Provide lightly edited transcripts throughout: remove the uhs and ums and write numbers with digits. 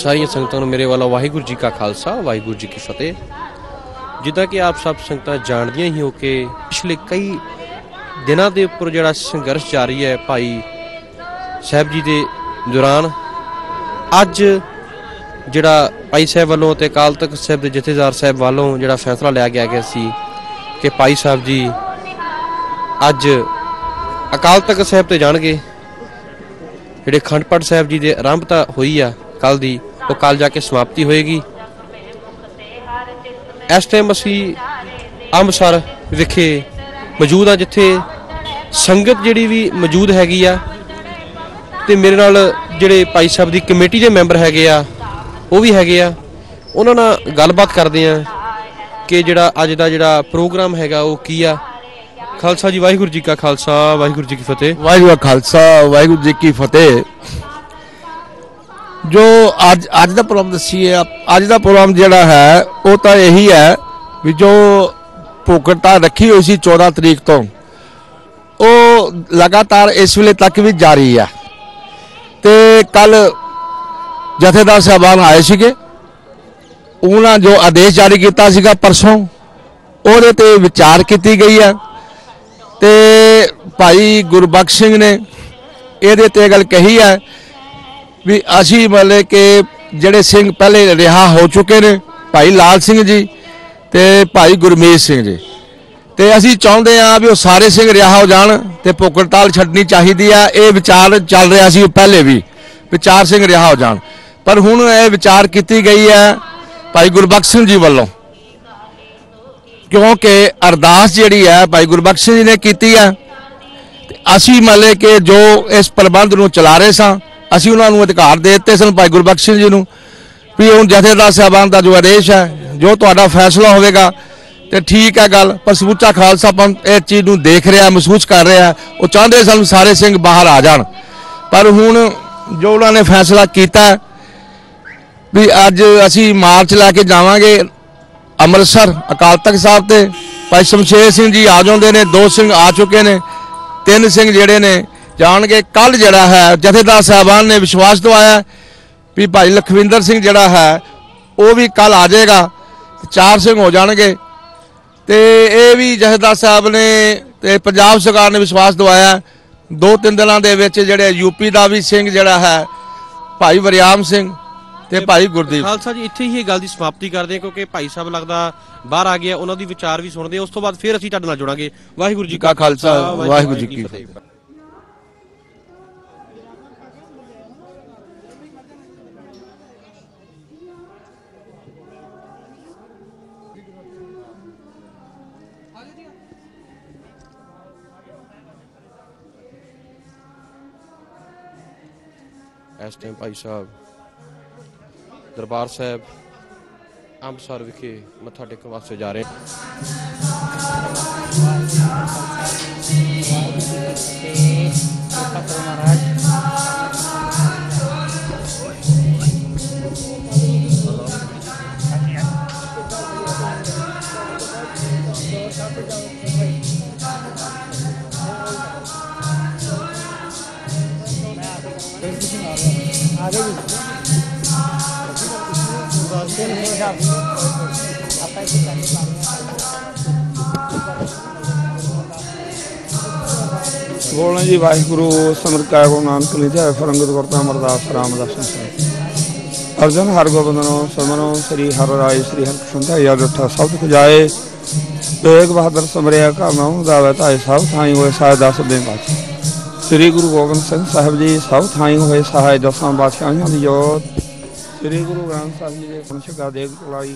सारिया संगतां नूं मेरे वालों वाहिगुरू जी का खालसा वाहिगुरू जी की फतेह। जिद्दां कि आप सब संगतां जाणदियां ही हो कि पिछले कई दिनों के उपर जिहड़ा संघर्ष जारी है भाई साहब जी के दौरान, अज जिहड़ा भाई साहब वालों ते अकाल तख्त साहब के जथेदार साहब वालों जिहड़ा फैसला लिया गया सी कि भाई साहब जी अज अकाल तख्त साहब ते जाणगे। जिहड़े अखंड पाठ साहब जी की आरंभता हुई आ कल दी, वो कल जाके समाप्ति होएगी। इस टाइम असी अंम੍ਰਿਤਸਰ विखे मौजूद हाँ, जिथे संगत जिहड़ी भी मौजूद हैगी आ ते मेरे नाल जिहड़े भाई साहब की कमेटी के मैंबर हैगे आ वो भी हैगे आ। उन्हां नाल गलबात करदे आ कि जिहड़ा अज दा जिहड़ा प्रोग्राम हैगा वो की आ। खालसा जी, वाहिगुरू जी का खालसा वाहिगुरू जी की फतेह। वाहिगुरू का खालसा वाहिगुरू जी की फतेह। जो अज दा प्रोग्राम दसीए, अज दा प्रोग्राम जिहड़ा है वो तो यही है भी जो भुखड़ता रखी हुई सी 14 तरीक तो वो लगातार इस वेले तक भी जारी है। ते कल जथेदार साहबान आए सीगे, उन्होंने जो आदेश जारी किया सीगा परसों, ਉਹਦੇ ਤੇ विचार की गई है। ते भाई गुरबख्श सिंह ने ये ते गल कही है भी असी मतलब कि जेडे सिंह पहले रिहा हो चुके ने, भाई लाल सिंह जी ते भाई गुरमीत सिंह जी, ते असी चाहते हाँ भी वो सारे सिंह रिहा हो जान ते भुख हड़ताल छड्डनी चाहिए है। ये विचार चल रहा सी पहले भी, विचार सिंह रिहा हो जान, पर हुण ये विचार की गई है भाई गुरबख्श सिंह जी वालों, क्योंकि अरदास जिहड़ी है भाई गुरबख्श सिंह जी ने की है। असी मतलब कि जो इस प्रबंध नूं चला रहे सां, असी उन्होंने अधिकार दे दिते सन भाई गुरबख्श सिंह जी नूं भी हुण जथेदार साहबान का जो आदेश है, जो तुहाडा फैसला होवेगा तो ठीक है गल, पर समूचा खालसा पंथ इस चीज़ नूं देख रहा, महसूस कर रहा, वो चाहते सन सारे सिंह बाहर आ जान। पर हुण जो उन्होंने फैसला किया भी अज असी मार्च लैके जावांगे ਅੰਮ੍ਰਿਤਸਰ अकाल तख्त साहब ते भाई शमशेर सिंह जी आ जाते हैं, 2 सिंह आ चुके हैं, 3 सिंह जेडे ने जाणगे। कल जड़ा है जथेदार साहबान ने विश्वास दवाया भी भाई लखविंदर सिंह जड़ा है वो भी कल आ जाएगा, 4 सिंह हो जाएंगे। तो ये भी जथेदार साहब ने ते पंजाब सरकार ने विश्वास दवाया 2-3 दिनों के विच जिहड़े यूपी का भी सिंह जड़ा है भाई वरियाम सिंह ते भाई गुरदीप। खालसा जी इत्थे ही गल की समाप्ति करते हैं क्योंकि भाई साहब लगता बाहर आ गया, उन्होंने विचार भी सुनते, उस तो बाद फिर असीं तुहाडे नाल जुड़ांगे। वाहिगुरू जी का खालसा वाहिगुरू जी की फतेह। इस टाइम भाई साहब दरबार साहब ਅੰਮ੍ਰਿਤਸਰ विखे मत्था टेकन वास्ते जा रहे हैं। बोलना जी वाहिगुरु सिमरत कै गुरु नानक लिखिया फरंगत गुरता अमरदास रामदास अर्जन हर गोबिंदनो समनो श्री हर राय श्री हर कृष्ण या डठा सब खजाए तेग बहादुर समरिया का नाम दावे ताए सब थाई होए साय दस दिन बादशाह श्री गुरु गोबिंद सिंह साहब जी सब थाई होए सहाय दसां बादशाहियां दी जोत श्री गुरु ग्रंथ साहब जी के पंछका देग चलाई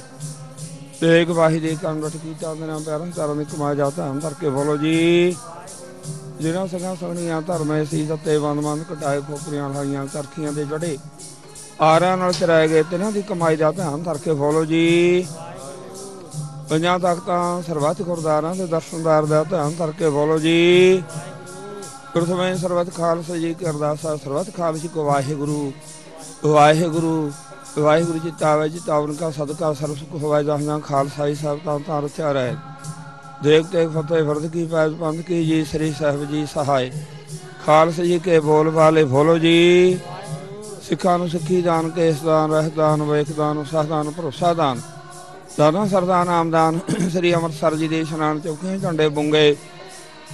तेग वाही दे कंगठ की चांदना पैरन चारों में कमाया जाता हम करके बोलो जी जिन्हों संघा संगणियां धर्म सी सत्ते बंद बंद कटाए खोपरियां लाइयां करखियां दे जड़े आरियां नाल चराए गए तिन्हां दी कमाई दा ध्यान करके बोलो जी पंजां तख्तां सरबत गुरदारां दे दर्शनदार दा ध्यान करके बोलो जी गुरसमय सरबत खालसा जी की अरदास सरबत खालसा को वाहिगुरु वाहिगुरु वाहिगुरु जी तावे जी तावन का सदका सर्व सुख होवे जहाँ खालसाई साहब तां रचा रहे देख तेग फतेह फर्द की पैज पंथ की जी श्री साहब जी सहाय खालसा जी के बोल वाले बोलो जी ਸਿੱਖਾਂ ਨੂੰ ਸਿੱਖੀ ਦਾਨ, ਕੇਸ ਦਾਨ, ਰਹਿਤ ਦਾਨ, ਵੇਖ ਦਾਨ, ਉਤਸ਼ਾਹ ਦਾਨ, ਭਰੋਸਾ ਦਾਨ, ਦਾਨਾ ਸਰਦਾਨ ਆਮਦਾਨ। ਸ੍ਰੀ ਅੰਮ੍ਰਿਤਸਰ ਜੀ ਦੇ ਇਸ਼ਨਾਨ ਚੌਕੀਆਂ ਝੰਡੇ ਬੁੰਗੇ,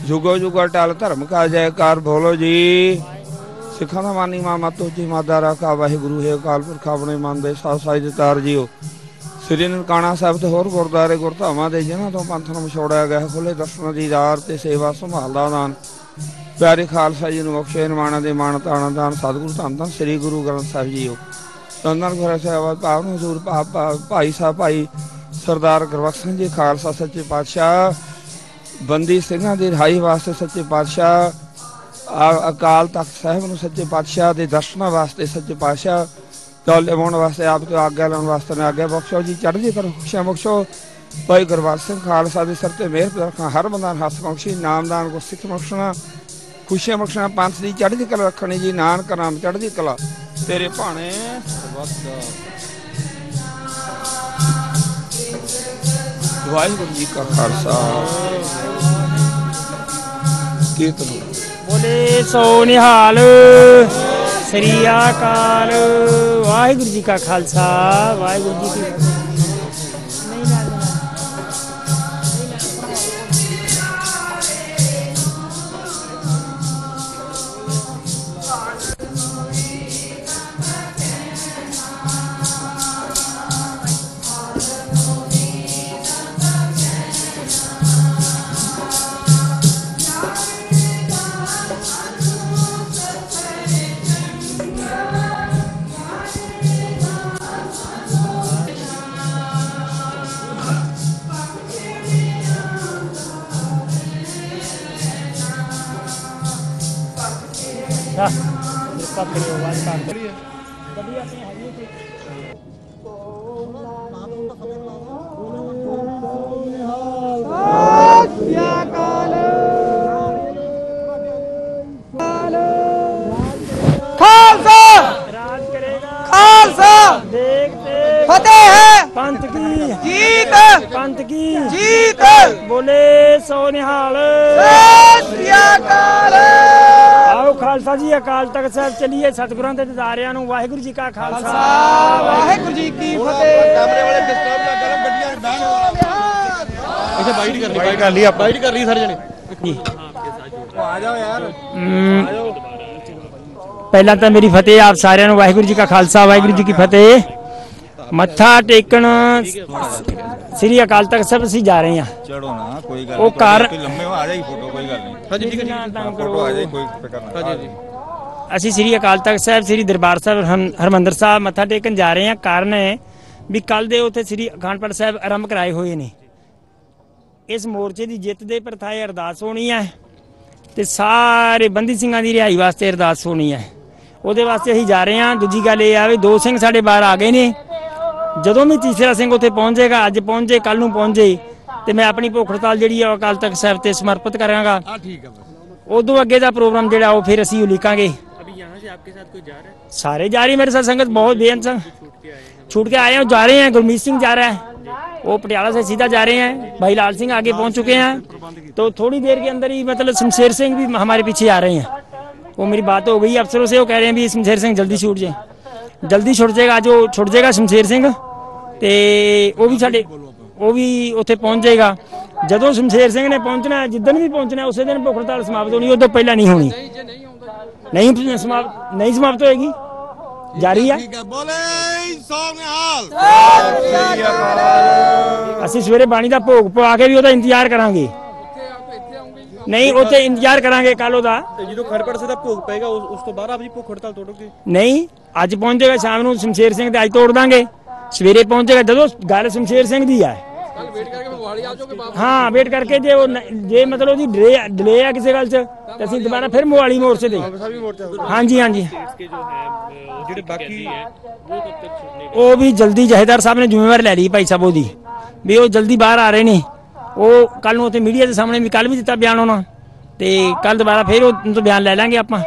ਜੁਗੋ ਜੁਗਾ ਟਲ ਧਰਮ ਕਾ ਜੈਕਾਰ ਬੋਲੋ ਜੀ। ਸਿੱਖਾਂ ਦਾ ਮਾਨੀ ਮਾਮਾ ਤੋਜੀ ਮਾਦਾ ਰਾਖਾ, ਵਾਹਿਗੁਰੂ ਹੈ ਅਕਾਲ ਪੁਰਖ ਆਪਣੇ ਮਨ ਦੇ ਸਾਥ ਸਾਜ ਤਾਰ ਜੀਓ। ਸ੍ਰੀ ਨਨਕਾਣਾ ਸਾਹਿਬ ਤੇ ਹੋਰ ਗੁਰਦੁਆਰੇ ਗੁਰਧਾਮਾਂ ਦੇ ਜਿਨ੍ਹਾਂ ਤੋਂ ਪੰਥ ਨੂੰ ਵਿਛੋੜਿਆ ਗਿਆ, ਖੁੱਲੇ ਦਰਸ਼ਨਾਂ ਦੀ ਦਾਰ ਤੇ ਸੇਵਾ ਸੰਭਾਲ ਦਾ ਦਾਨ। ਪਿਆਰੇ ਖਾਲਸਾ ਜੀ ਨੂੰ ਬਖਸ਼ੇ ਨਿਮਾਣਾ ਦੇ ਮਾਣ ਤਾਣਾ ਦਾਨ। ਸਤਿਗੁਰੂ ਧੰਨ ਧੰਨ ਸ੍ਰੀ ਗੁਰੂ ਗ੍ਰੰਥ ਸਾਹਿਬ ਜੀਓ। ਧੰਨ ਧੰਨ ਗੁਰੂ ਸਾਹਿਬ ਭਾਵ ਹਜ਼ੂਰ ਭਾਈ ਸਾਹਿਬ ਭਾਈ ਸਰਦਾਰ ਗੁਰਬਖਸ਼ ਸਿੰਘ ਜੀ ਖਾਲਸਾ ਸੱਚੇ ਪਾਤਸ਼ਾਹ, ਬੰਦੀ ਸਿੰਘਾਂ ਦੀ ਰਿਹਾਈ ਵਾਸਤੇ ਸੱਚੇ ਪਾਤਸ਼ਾਹ, ਅਕਾਲ ਤਖਤ ਸਾਹਿਬ ਨੂੰ ਸੱਚੇ ਪਾਤਸ਼ਾਹ ਦੇ ਦਰਸ਼ਨਾਂ ਵਾਸਤੇ ਸੱਚੇ ਪਾਤਸ਼ਾਹ ਦੌਲੇ ਪਾਉਣ ਵਾਸਤੇ ਆਪ ਤੋਂ ਆਗਿਆ ਲੈਣ ਵਾਸਤੇ ਨੇ ਆਗਿਆ ਬਖਸ਼ੋ ਜੀ। ਚੜ੍ਹਦੀ ਕਰੋ, ਖੁਸ਼ੀਆਂ ਬਖਸ਼ੋ। ਭਾਈ ਗੁਰਬਖਸ਼ ਸਿੰਘ ਖਾਲਸਾ ਦੇ ਸਿਰ ਤੇ ਮਿਹਰ ਰੱਖਣਾ, ਹਰ ਬੰਦਾ ਹੱਥ ਬਖਸ਼ੀ, ਨਾਮਦਾਨ ਗੁਰਸਿੱਖ ਬਖਸ਼ਣਾ, ਖੁਸ਼ੀਆਂ ਬਖਸ਼ਣਾ, ਪੰਥ ਦੀ ਚੜ੍ਹਦੀ ਕਲਾ ਰੱਖਣੀ ਜੀ। ਨਾਨਕ ਨਾਮ ਚੜ੍ਹਦੀ ਕਲਾ ਤੇਰੇ ਭਾਣੇ। ਵਾਹਿਗੁਰੂ ਜੀ ਕਾ ਖਾਲਸਾ। ਕੀਰਤਨ ਬੋਲੇ ਸੋ ਨਿਹਾਲ, ਸ੍ਰੀ ਅਕਾਲ। ਵਾਹਿਗੁਰੂ ਜੀ ਕਾ ਖਾਲਸਾ, ਵਾਹਿਗੁਰੂ ਜੀ ਕੀ ਫਤਿਹ। फतेह है पंथ की जीत, पंथ की जीत। बोले सो निहाल। श्री अकाल। आओ खालसा जी अकाल तख्त ਸਾਹਿਬ चलिए सतगुਰਾਂ ਦੇ ਦਿਦਾਰਿਆਂ ਨੂੰ। ਵਾਹਿਗੁਰੂ ਜੀ ਕਾ ਖਾਲਸਾ, वाहिगुरु जी की फतेह। ਇੱਥੇ ਬਾਈਟ ਕਰ ਲਈ ਆਪਾਂ, ਬਾਈਟ ਕਰ ਲਈ ਸਾਰੇ ਜਣੇ। ਆ ਜਾਓ ਯਾਰ। ਪਹਿਲਾਂ ਤਾਂ ਮੇਰੀ ਫਤਿਹ ਆਪ ਸਾਰਿਆਂ ਨੂੰ। ਵਾਹਿਗੁਰੂ ਜੀ ਕਾ ਖਾਲਸਾ, ਵਾਹਿਗੁਰੂ ਜੀ ਕੀ ਫਤਿਹ। ਮੱਥਾ ਟੇਕਣ ਸ੍ਰੀ ਅਕਾਲ ਤਖਤ ਸਾਹਿਬ ਅਸੀਂ ਜਾ ਰਹੇ ਹਾਂ। ਚੜੋ ਨਾ, ਕੋਈ ਗੱਲ ਉਹ ਕਾਰ ਲੰਮੇ ਆ ਜਾਈ ਫੋਟੋ, ਕੋਈ ਗੱਲ ਨਹੀਂ। ਹਾਂਜੀ ਠੀਕ ਹੈ ਫੋਟੋ ਆ ਜਾਈ, ਕੋਈ ਫਿਕਰ ਨਾ। ਹਾਂਜੀ ਅਸੀਂ ਸ੍ਰੀ ਅਕਾਲ ਤਖਤ ਸਾਹਿਬ ਸ੍ਰੀ ਦਰਬਾਰ ਸਾਹਿਬ ਹਰਮੰਦਰ ਸਾਹਿਬ ਮੱਥਾ ਟੇਕਣ ਜਾ ਰਹੇ ਹਾਂ। ਕਾਰਨ ਹੈ ਵੀ ਕੱਲ ਦੇ ਉੱਥੇ ਸ੍ਰੀ ਅਖੰਡ ਪਾਠ ਸਾਹਿਬ ਆਰੰਭ ਕਰਾਏ ਹੋਏ ਨੇ। ਇਸ ਮੋਰਚੇ ਦੀ ਜਿੱਤ ਦੇ ਪ੍ਰਥਾਏ ਅਰਦਾਸ ਹੋਣੀ ਹੈ ਤੇ ਸਾਰੇ ਬੰਦੀ ਸਿੰਘਾਂ ਦੀ ਰਿਹਾਈ ਵਾਸਤੇ ਅਰਦਾਸ ਹੋਣੀ ਹੈ। ਉਹਦੇ ਵਾਸਤੇ ਅਸੀਂ ਜਾ ਰਹੇ ਹਾਂ। ਦੂਜੀ ਗੱਲ ਇਹ ਆ ਵੀ 2 ਸਿੰਘ ਸਾਡੇ ਬਾਹਰ ਆ ਗਏ ਨੇ। ਜਦੋਂ ਵੀ ਤੀਸਰਾ ਸਿੰਘ ਉੱਥੇ ਪਹੁੰਚੇਗਾ, ਅੱਜ ਪਹੁੰਚੇ ਕੱਲ ਨੂੰ ਪਹੁੰਚੇ, ਤੇ ਮੈਂ ਆਪਣੀ ਭੁੱਖ ਹੜਤਾਲ ਜਿਹੜੀ ਆ ਅਕਾਲ ਤਖਤ ਸਾਹਿਬ ਤੇ ਸਮਰਪਿਤ ਕਰਾਂਗਾ। ਉਦੋਂ ਅੱਗੇ ਦਾ ਪ੍ਰੋਗਰਾਮ ਜਿਹੜਾ ਉਹ ਫਿਰ ਅਸੀਂ ਉਲੀਕਾਂਗੇ। ਸਾਰੇ ਜਾ ਰਹੇ मेरे साथ संगत बहुत बेअंत छूट के आए हैं, जा रहे हैं। गुरमीत सिंह जा रहा है, वो पटियाला से सीधा जा रहे हैं। भाई लाल सिंह आगे पहुंच चुके हैं, तो थोड़ी देर के अंदर ही मतलब शमशेर सिंह भी हमारे पीछे आ रहे हैं। वो मेरी बात हो गई अफसरों से, वो कह रहे हैं भी शमशेर सिंह जल्दी छूट जाए, जल्दी छुट जाएगा। जो छुट जाएगा शमशेर सिंह ਤੇ ਉਹ ਵੀ ਸਾਡੇ ਉਹ ਵੀ ਉੱਥੇ ਪਹੁੰਚ ਜਾਏਗਾ। ਜਦੋਂ ਸ਼ਮਸ਼ੇਰ ਸਿੰਘ ਨੇ ਪਹੁੰਚਣਾ ਹੈ, ਜਿੱਦਣ ਵੀ ਪਹੁੰਚਣਾ ਉਸੇ ਦਿਨ ਭੁੱਖ ਹੜਤਾਲ ਸਮਾਪਤ ਹੋਣੀ, ਉਦੋਂ ਪਹਿਲਾਂ ਨਹੀਂ ਹੋਣੀ। ਨਹੀਂ ਸਮਾਪਤ ਹੋਏਗੀ, ਜਾਰੀ ਹੈ। ਅਸੀਂ ਸਵੇਰੇ ਬਾਣੀ ਦਾ ਭੋਗ ਪਵਾ ਕੇ ਵੀ ਉਹਦਾ ਇੰਤਜ਼ਾਰ ਕਰਾਂਗੇ। ਨਹੀਂ ਉੱਥੇ ਇੰਤਜ਼ਾਰ ਕਰਾਂਗੇ ਕੱਲ ਉਹਦਾ। ਜਦੋਂ ਖੰਡ ਪਾਠ ਸਾਹਿਬ ਦਾ ਭੋਗ ਪਏਗਾ ਉਸ ਤੋਂ ਬਾਅਦ ਆਪ ਜੀ ਭੁੱਖ ਹੜਤਾਲ ਤੋੜੋਗੇ? ਨਹੀਂ, ਅੱਜ ਪਹੁੰਚੇਗਾ ਸ਼ਾਮ ਨੂੰ ਸ਼ਮਸ਼ੇਰ ਸਿੰਘ ਤੇ ਅੱਜ ਤੋੜ ਦਾਂਗੇ। ਸਵੇਰੇ ਪਹੁੰਚੇਗਾ ਜਦੋਂ ਗੱਲ ਸ਼ਮਸ਼ੇਰ ਸਿੰਘ ਦੀ ਹੈ। ਹਾਂ ਵੇਟ ਕਰਕੇ ਜੇ ਮਤਲਬ ਉਹਦੀ ਡਿਲੇ ਆ ਕਿਸੇ ਗੱਲ 'ਚ ਤੇ ਅਸੀਂ ਦੁਬਾਰਾ ਫਿਰ ਮੋਹਾਲੀ ਮੋਰਚੇ ਤੇ। ਹਾਂਜੀ ਹਾਂਜੀ, ਜਿਹੜੇ ਬਾਕੀ ਉਹ ਵੀ ਜਲਦੀ ਜਹੇਦਾਰ ਸਾਹਿਬ ਨੇ ਜ਼ਿੰਮੇਵਾਰੀ ਲੈ ਲਈ ਭਾਈ ਸਾਹਿਬ ਉਹਦੀ, ਵੀ ਉਹ ਜਲਦੀ ਬਾਹਰ ਆ ਰਹੇ ਨੇ। ਉਹ ਕੱਲ ਨੂੰ ਉੱਥੇ ਮੀਡੀਆ ਦੇ ਸਾਹਮਣੇ ਵੀ ਕੱਲ ਵੀ ਦਿੱਤਾ ਬਿਆਨ ਉਹਨਾਂ, ਤੇ ਕੱਲ ਦੁਬਾਰਾ ਫਿਰ ਉਹ ਤੋਂ ਬਿਆਨ ਲੈ ਲਾਂਗੇ ਆਪਾਂ।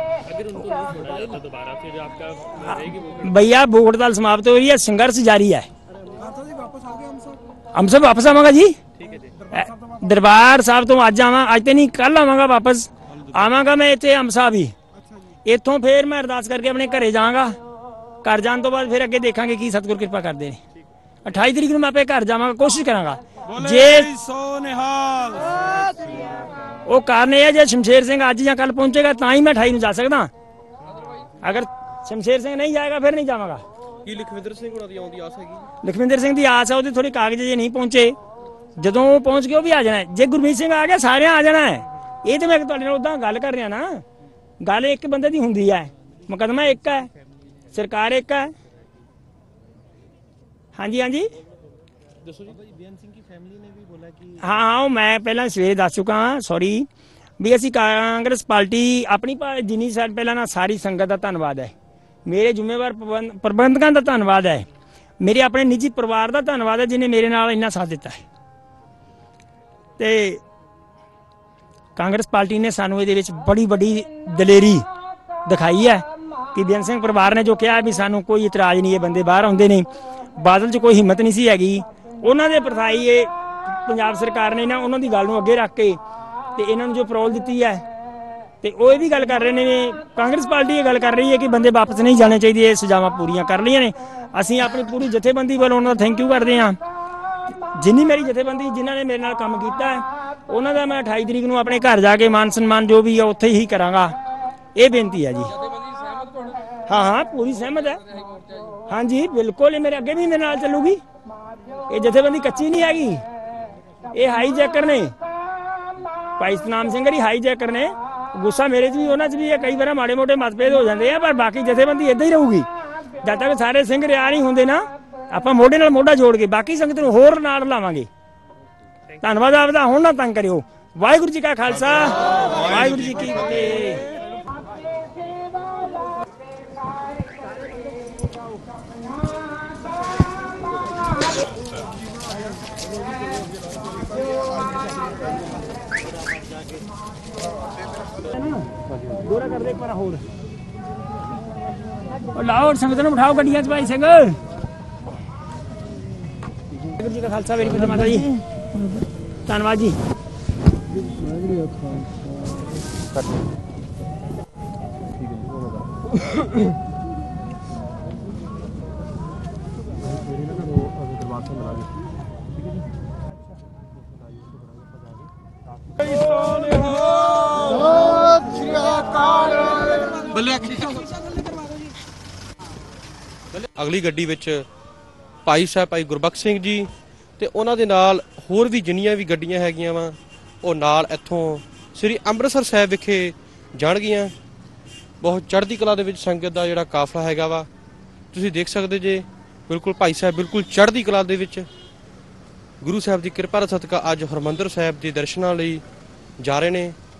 भैया भूख हड़ताल समाप्त हो रही है, संघर्ष जारी है। हम सब वापस आवांगा जी दरबार साहब तो अज आवा, अज तो नहीं कल आवांगा वापस आवांगा मैं इतने अमसा भी। इतों फिर मैं अरदास करके अपने घरे जाऊंगा घर जाने तो बाद फिर अगे देखा की सतगुर कृपा करते हैं। 28 तरीक ਨੂੰ ਮੈਂ ਆਪੇ ਘਰ ਜਾਵਾਂਗਾ, ਕੋਸ਼ਿਸ਼ ਕਰਾਂਗਾ। ਜੇ ਸੋ ਨਿਹਾਲ ਉਹ ਕਾਰਨ ਇਹ ਹੈ ਜੇ ਸ਼ਮਸ਼ੇਰ ਸਿੰਘ ਅੱਜ ਜਾਂ ਕੱਲ ਪਹੁੰਚੇਗਾ ਤਾਂ ਹੀ ਮੈਂ 28 ਨੂੰ ਜਾ ਸਕਦਾ। ਅਗਰ ਸ਼ਮਸ਼ੇਰ ਸਿੰਘ ਨਹੀਂ ਜਾਏਗਾ ਫਿਰ ਨਹੀਂ ਜਾਵਾਂਗਾ। ਕੀ ਲਖਵਿੰਦਰ ਸਿੰਘ ਹੋਰਾਂ ਦੀ ਆਉਣ ਦੀ ਆਸ ਹੈਗੀ? ਲਖਵਿੰਦਰ ਸਿੰਘ ਦੀ ਆਸ ਹੈ, ਉਹਦੇ ਥੋੜੇ ਕਾਗਜ਼ ਜੇ ਨਹੀਂ ਪਹੁੰਚੇ, ਜਦੋਂ ਉਹ ਪਹੁੰਚ ਗਏ ਉਹ ਵੀ ਆ ਜਾਣਾ। ਜੇ ਗੁਰਮੀਤ ਸਿੰਘ ਆ ਗਿਆ ਸਾਰਿਆਂ ਆ ਜਾਣਾ ਹੈ। ਇਹ ਤੇ ਮੈਂ ਤੁਹਾਡੇ ਨਾਲ ਉਦਾਂ ਗੱਲ ਕਰ ਰਿਹਾ ਨਾ, ਗੱਲ ਇੱਕ ਬੰਦੇ ਦੀ ਹੁੰਦੀ ਹੈ, ਮੁਕੱਦਮਾ ਇੱਕ ਹੈ, ਸਰਕਾਰ ਇੱਕ ਹੈ। ਹਾਂਜੀ ਹਾਂਜੀ ਦੱਸੋ ਜੀ। ਬੇਅੰਤ ਸਿੰਘ ਦੀ ਫੈਮਿਲੀ ਨੇ ਵੀ ਬੋਲਾ ਕਿ ਹਾਂ ਉਹ ਮੈਂ ਪਹਿਲਾਂ ਸਵੇਰੇ ਦੱਸ ਚੁੱਕਾ ਹਾਂ, ਸੌਰੀ ਵੀ ਅਸੀਂ ਕਾਂਗਰਸ ਪਾਰਟੀ ਆਪਣੀ ਜਿੰਨੀ ਸਾਡ ਪਹਿਲਾਂ ਨਾ ਸਾਰੀ ਸੰਗਤ ਦਾ ਧੰਨਵਾਦ ਹੈ, ਮੇਰੇ ਜ਼ਿੰਮੇਵਾਰ ਪ੍ਰਬੰਧਕਾਂ ਦਾ ਧੰਨਵਾਦ ਹੈ, ਮੇਰੇ ਆਪਣੇ ਨਿੱਜੀ ਪਰਿਵਾਰ ਦਾ ਧੰਨਵਾਦ ਹੈ ਜਿਹਨੇ ਮੇਰੇ ਨਾਲ ਇੰਨਾ ਸਾਥ ਦਿੱਤਾ ਹੈ। ਤੇ ਕਾਂਗਰਸ ਪਾਰਟੀ ਨੇ ਸਾਨੂੰ ਇਹਦੇ ਵਿੱਚ ਬੜੀ ਵੱਡੀ ਦਲੇਰੀ ਦਿਖਾਈ ਹੈ ਕਿ ਬੇਅੰਤ ਸਿੰਘ ਪਰਿਵਾਰ ਨੇ ਜੋ ਕਿਹਾ ਵੀ ਸਾਨੂੰ ਕੋਈ ਇਤਰਾਜ਼ ਨਹੀਂ, ਇਹ ਬੰਦੇ ਬਾਹਰ ਆਉਂਦੇ ਨੇ, ਬਾਦਲ 'ਚ ਕੋਈ ਹਿੰਮਤ ਨਹੀਂ ਸੀ ਹੈਗੀ। ਉਹਨਾਂ ਦੇ ਪ੍ਰਥਾਈ ਇਹ ਪੰਜਾਬ ਸਰਕਾਰ ਨੇ ਨਾ ਉਹਨਾਂ ਦੀ ਗੱਲ ਨੂੰ ਅੱਗੇ ਰੱਖ ਕੇ ਤੇ ਇਹਨਾਂ ਨੂੰ ਜੋ ਪਰੋਲ ਦਿੱਤੀ ਹੈ ਤੇ ਉਹ ਇਹ ਵੀ ਗੱਲ ਕਰ ਰਹੇ ਨੇ, ਕਾਂਗਰਸ ਪਾਰਟੀ ਇਹ ਗੱਲ ਕਰ ਰਹੀ ਹੈ ਕਿ ਬੰਦੇ ਵਾਪਸ ਨਹੀਂ ਜਾਣੇ ਚਾਹੀਦੇ, ਇਹ ਸਜ਼ਾਵਾਂ ਪੂਰੀਆਂ ਕਰ ਲਈਆਂ ਨੇ। ਅਸੀਂ ਆਪਣੀ ਪੂਰੀ ਜਥੇਬੰਦੀ ਵੱਲੋਂ ਉਹਨਾਂ ਦਾ ਥੈਂਕ ਯੂ ਕਰਦੇ ਹਾਂ। ਜਿੰਨੀ ਮੇਰੀ ਜਥੇਬੰਦੀ ਜਿਨ੍ਹਾਂ ਨੇ ਮੇਰੇ ਨਾਲ ਕੰਮ ਕੀਤਾ ਹੈ ਉਹਨਾਂ ਦਾ ਮੈਂ 28 ਤਰੀਕ ਨੂੰ ਆਪਣੇ ਘਰ ਜਾ ਕੇ ਮਾਨ ਸਨਮਾਨ ਜੋ ਵੀ ਹੈ ਉੱਥੇ ਹੀ ਕਰਾਂਗਾ। ਇਹ ਬੇਨਤੀ ਹੈ ਜੀ। ਹਾਂ ਹਾਂ ਪੂਰੀ ਸਹਿਮਤ ਹੈ। ਹਾਂਜੀ ਬਿਲकुल, ਇਹ ਮੇਰੇ ਅੱਗੇ ਵੀ ਮੇਰੇ ਨਾਲ ਚੱਲੂਗੀ। ਇਹ ਜਥੇਬੰਦੀ ਕੱਚੀ ਨਹੀਂ ਹੈਗੀ। ਇਹ ਹਾਈ ਜੈਕਰ ਨੇ, ਭਾਈ ਸਤਨਾਮ ਸਿੰਘ ਜੀ ਹਾਈ ਜੈਕਰ ਨੇ। ਗੁੱਸਾ ਮੇਰੇ 'ਚ ਵੀ ਉਹਨਾਂ 'ਚ ਵੀ ਹੈ, ਕਈ ਵਾਰ ਮਾੜੇ ਮੋਟੇ ਮਤਭੇਦ ਹੋ ਜਾਂਦੇ ਆ, ਪਰ ਬਾਕੀ ਜਥੇਬੰਦੀ ਏਦਾਂ ਹੀ ਰਹੂਗੀ ਜਦ ਤੱਕ ਸਾਰੇ ਸਿੰਘ ਰਿਆ ਨਹੀਂ ਹੁੰਦੇ ਨਾ। ਆਪਾਂ ਮੋਢੇ ਨਾਲ ਮੋਢਾ ਜੋੜ ਕੇ ਬਾਕੀ ਸੰਗਤ ਨੂੰ ਹੋਰ ਨਾਲ ਲਾਵਾਂਗੇ। ਧੰਨਵਾਦ ਆਪਦਾ। ਹੁਣ ਨਾ ਤੰਗ ਕਰਿਓ। ਵਾਹਿਗੁਰੂ ਜੀ ਕਾ ਖਾਲਸਾ, ਵਾਹਿਗੁਰੂ ਜੀ ਕੀ ਫਤਿਹ। ਦੂਰਾ ਕਰ ਦੇ ਇੱਕ ਵਾਰ ਹੋਰ। ਲਾਓ ਸੰਗਤ ਨੂੰ ਬਿਠਾਓ ਗੱਡੀਆਂ 'ਚ ਭਾਈ ਸਿੰਘ। ਵਾਹਿਗੁਰੂ ਜੀ ਕਾ ਖਾਲਸਾ, ਮੇਰੀ ਫਤਿਹ ਮਾਤਾ ਜੀ। ਧੰਨਵਾਦ ਜੀ। ਅਗਲੀ ਗੱਡੀ ਵਿੱਚ ਭਾਈ ਸਾਹਿਬ ਭਾਈ ਗੁਰਬਖਸ਼ ਸਿੰਘ ਜੀ ਤੇ ਉਹਨਾਂ ਦੇ ਨਾਲ ਹੋਰ ਵੀ ਜਿੰਨੀਆਂ ਵੀ ਗੱਡੀਆਂ ਹੈਗੀਆਂ ਵਾ ਉਹ ਨਾਲ ਇੱਥੋਂ ਸ੍ਰੀ ਅੰਮ੍ਰਿਤਸਰ ਸਾਹਿਬ ਵਿਖੇ ਜਾਣਗੀਆਂ। ਬਹੁਤ ਚੜ੍ਹਦੀ ਕਲਾ ਦੇ ਵਿੱਚ ਸੰਗਤ ਦਾ ਜਿਹੜਾ ਕਾਫਲਾ ਹੈਗਾ ਵਾ ਤੁਸੀਂ ਦੇਖ ਸਕਦੇ ਜੇ। ਬਿਲਕੁਲ ਭਾਈ ਸਾਹਿਬ ਬਿਲਕੁਲ ਚੜ੍ਹਦੀ ਕਲਾ ਦੇ ਵਿੱਚ ਗੁਰੂ ਸਾਹਿਬ ਦੀ ਕਿਰਪਾ ਦਾ ਸਦਕਾ ਅੱਜ ਹਰਿਮੰਦਰ ਸਾਹਿਬ ਦੇ ਦਰਸ਼ਨਾਂ ਲਈ ਜਾ ਰਹੇ ਨੇ।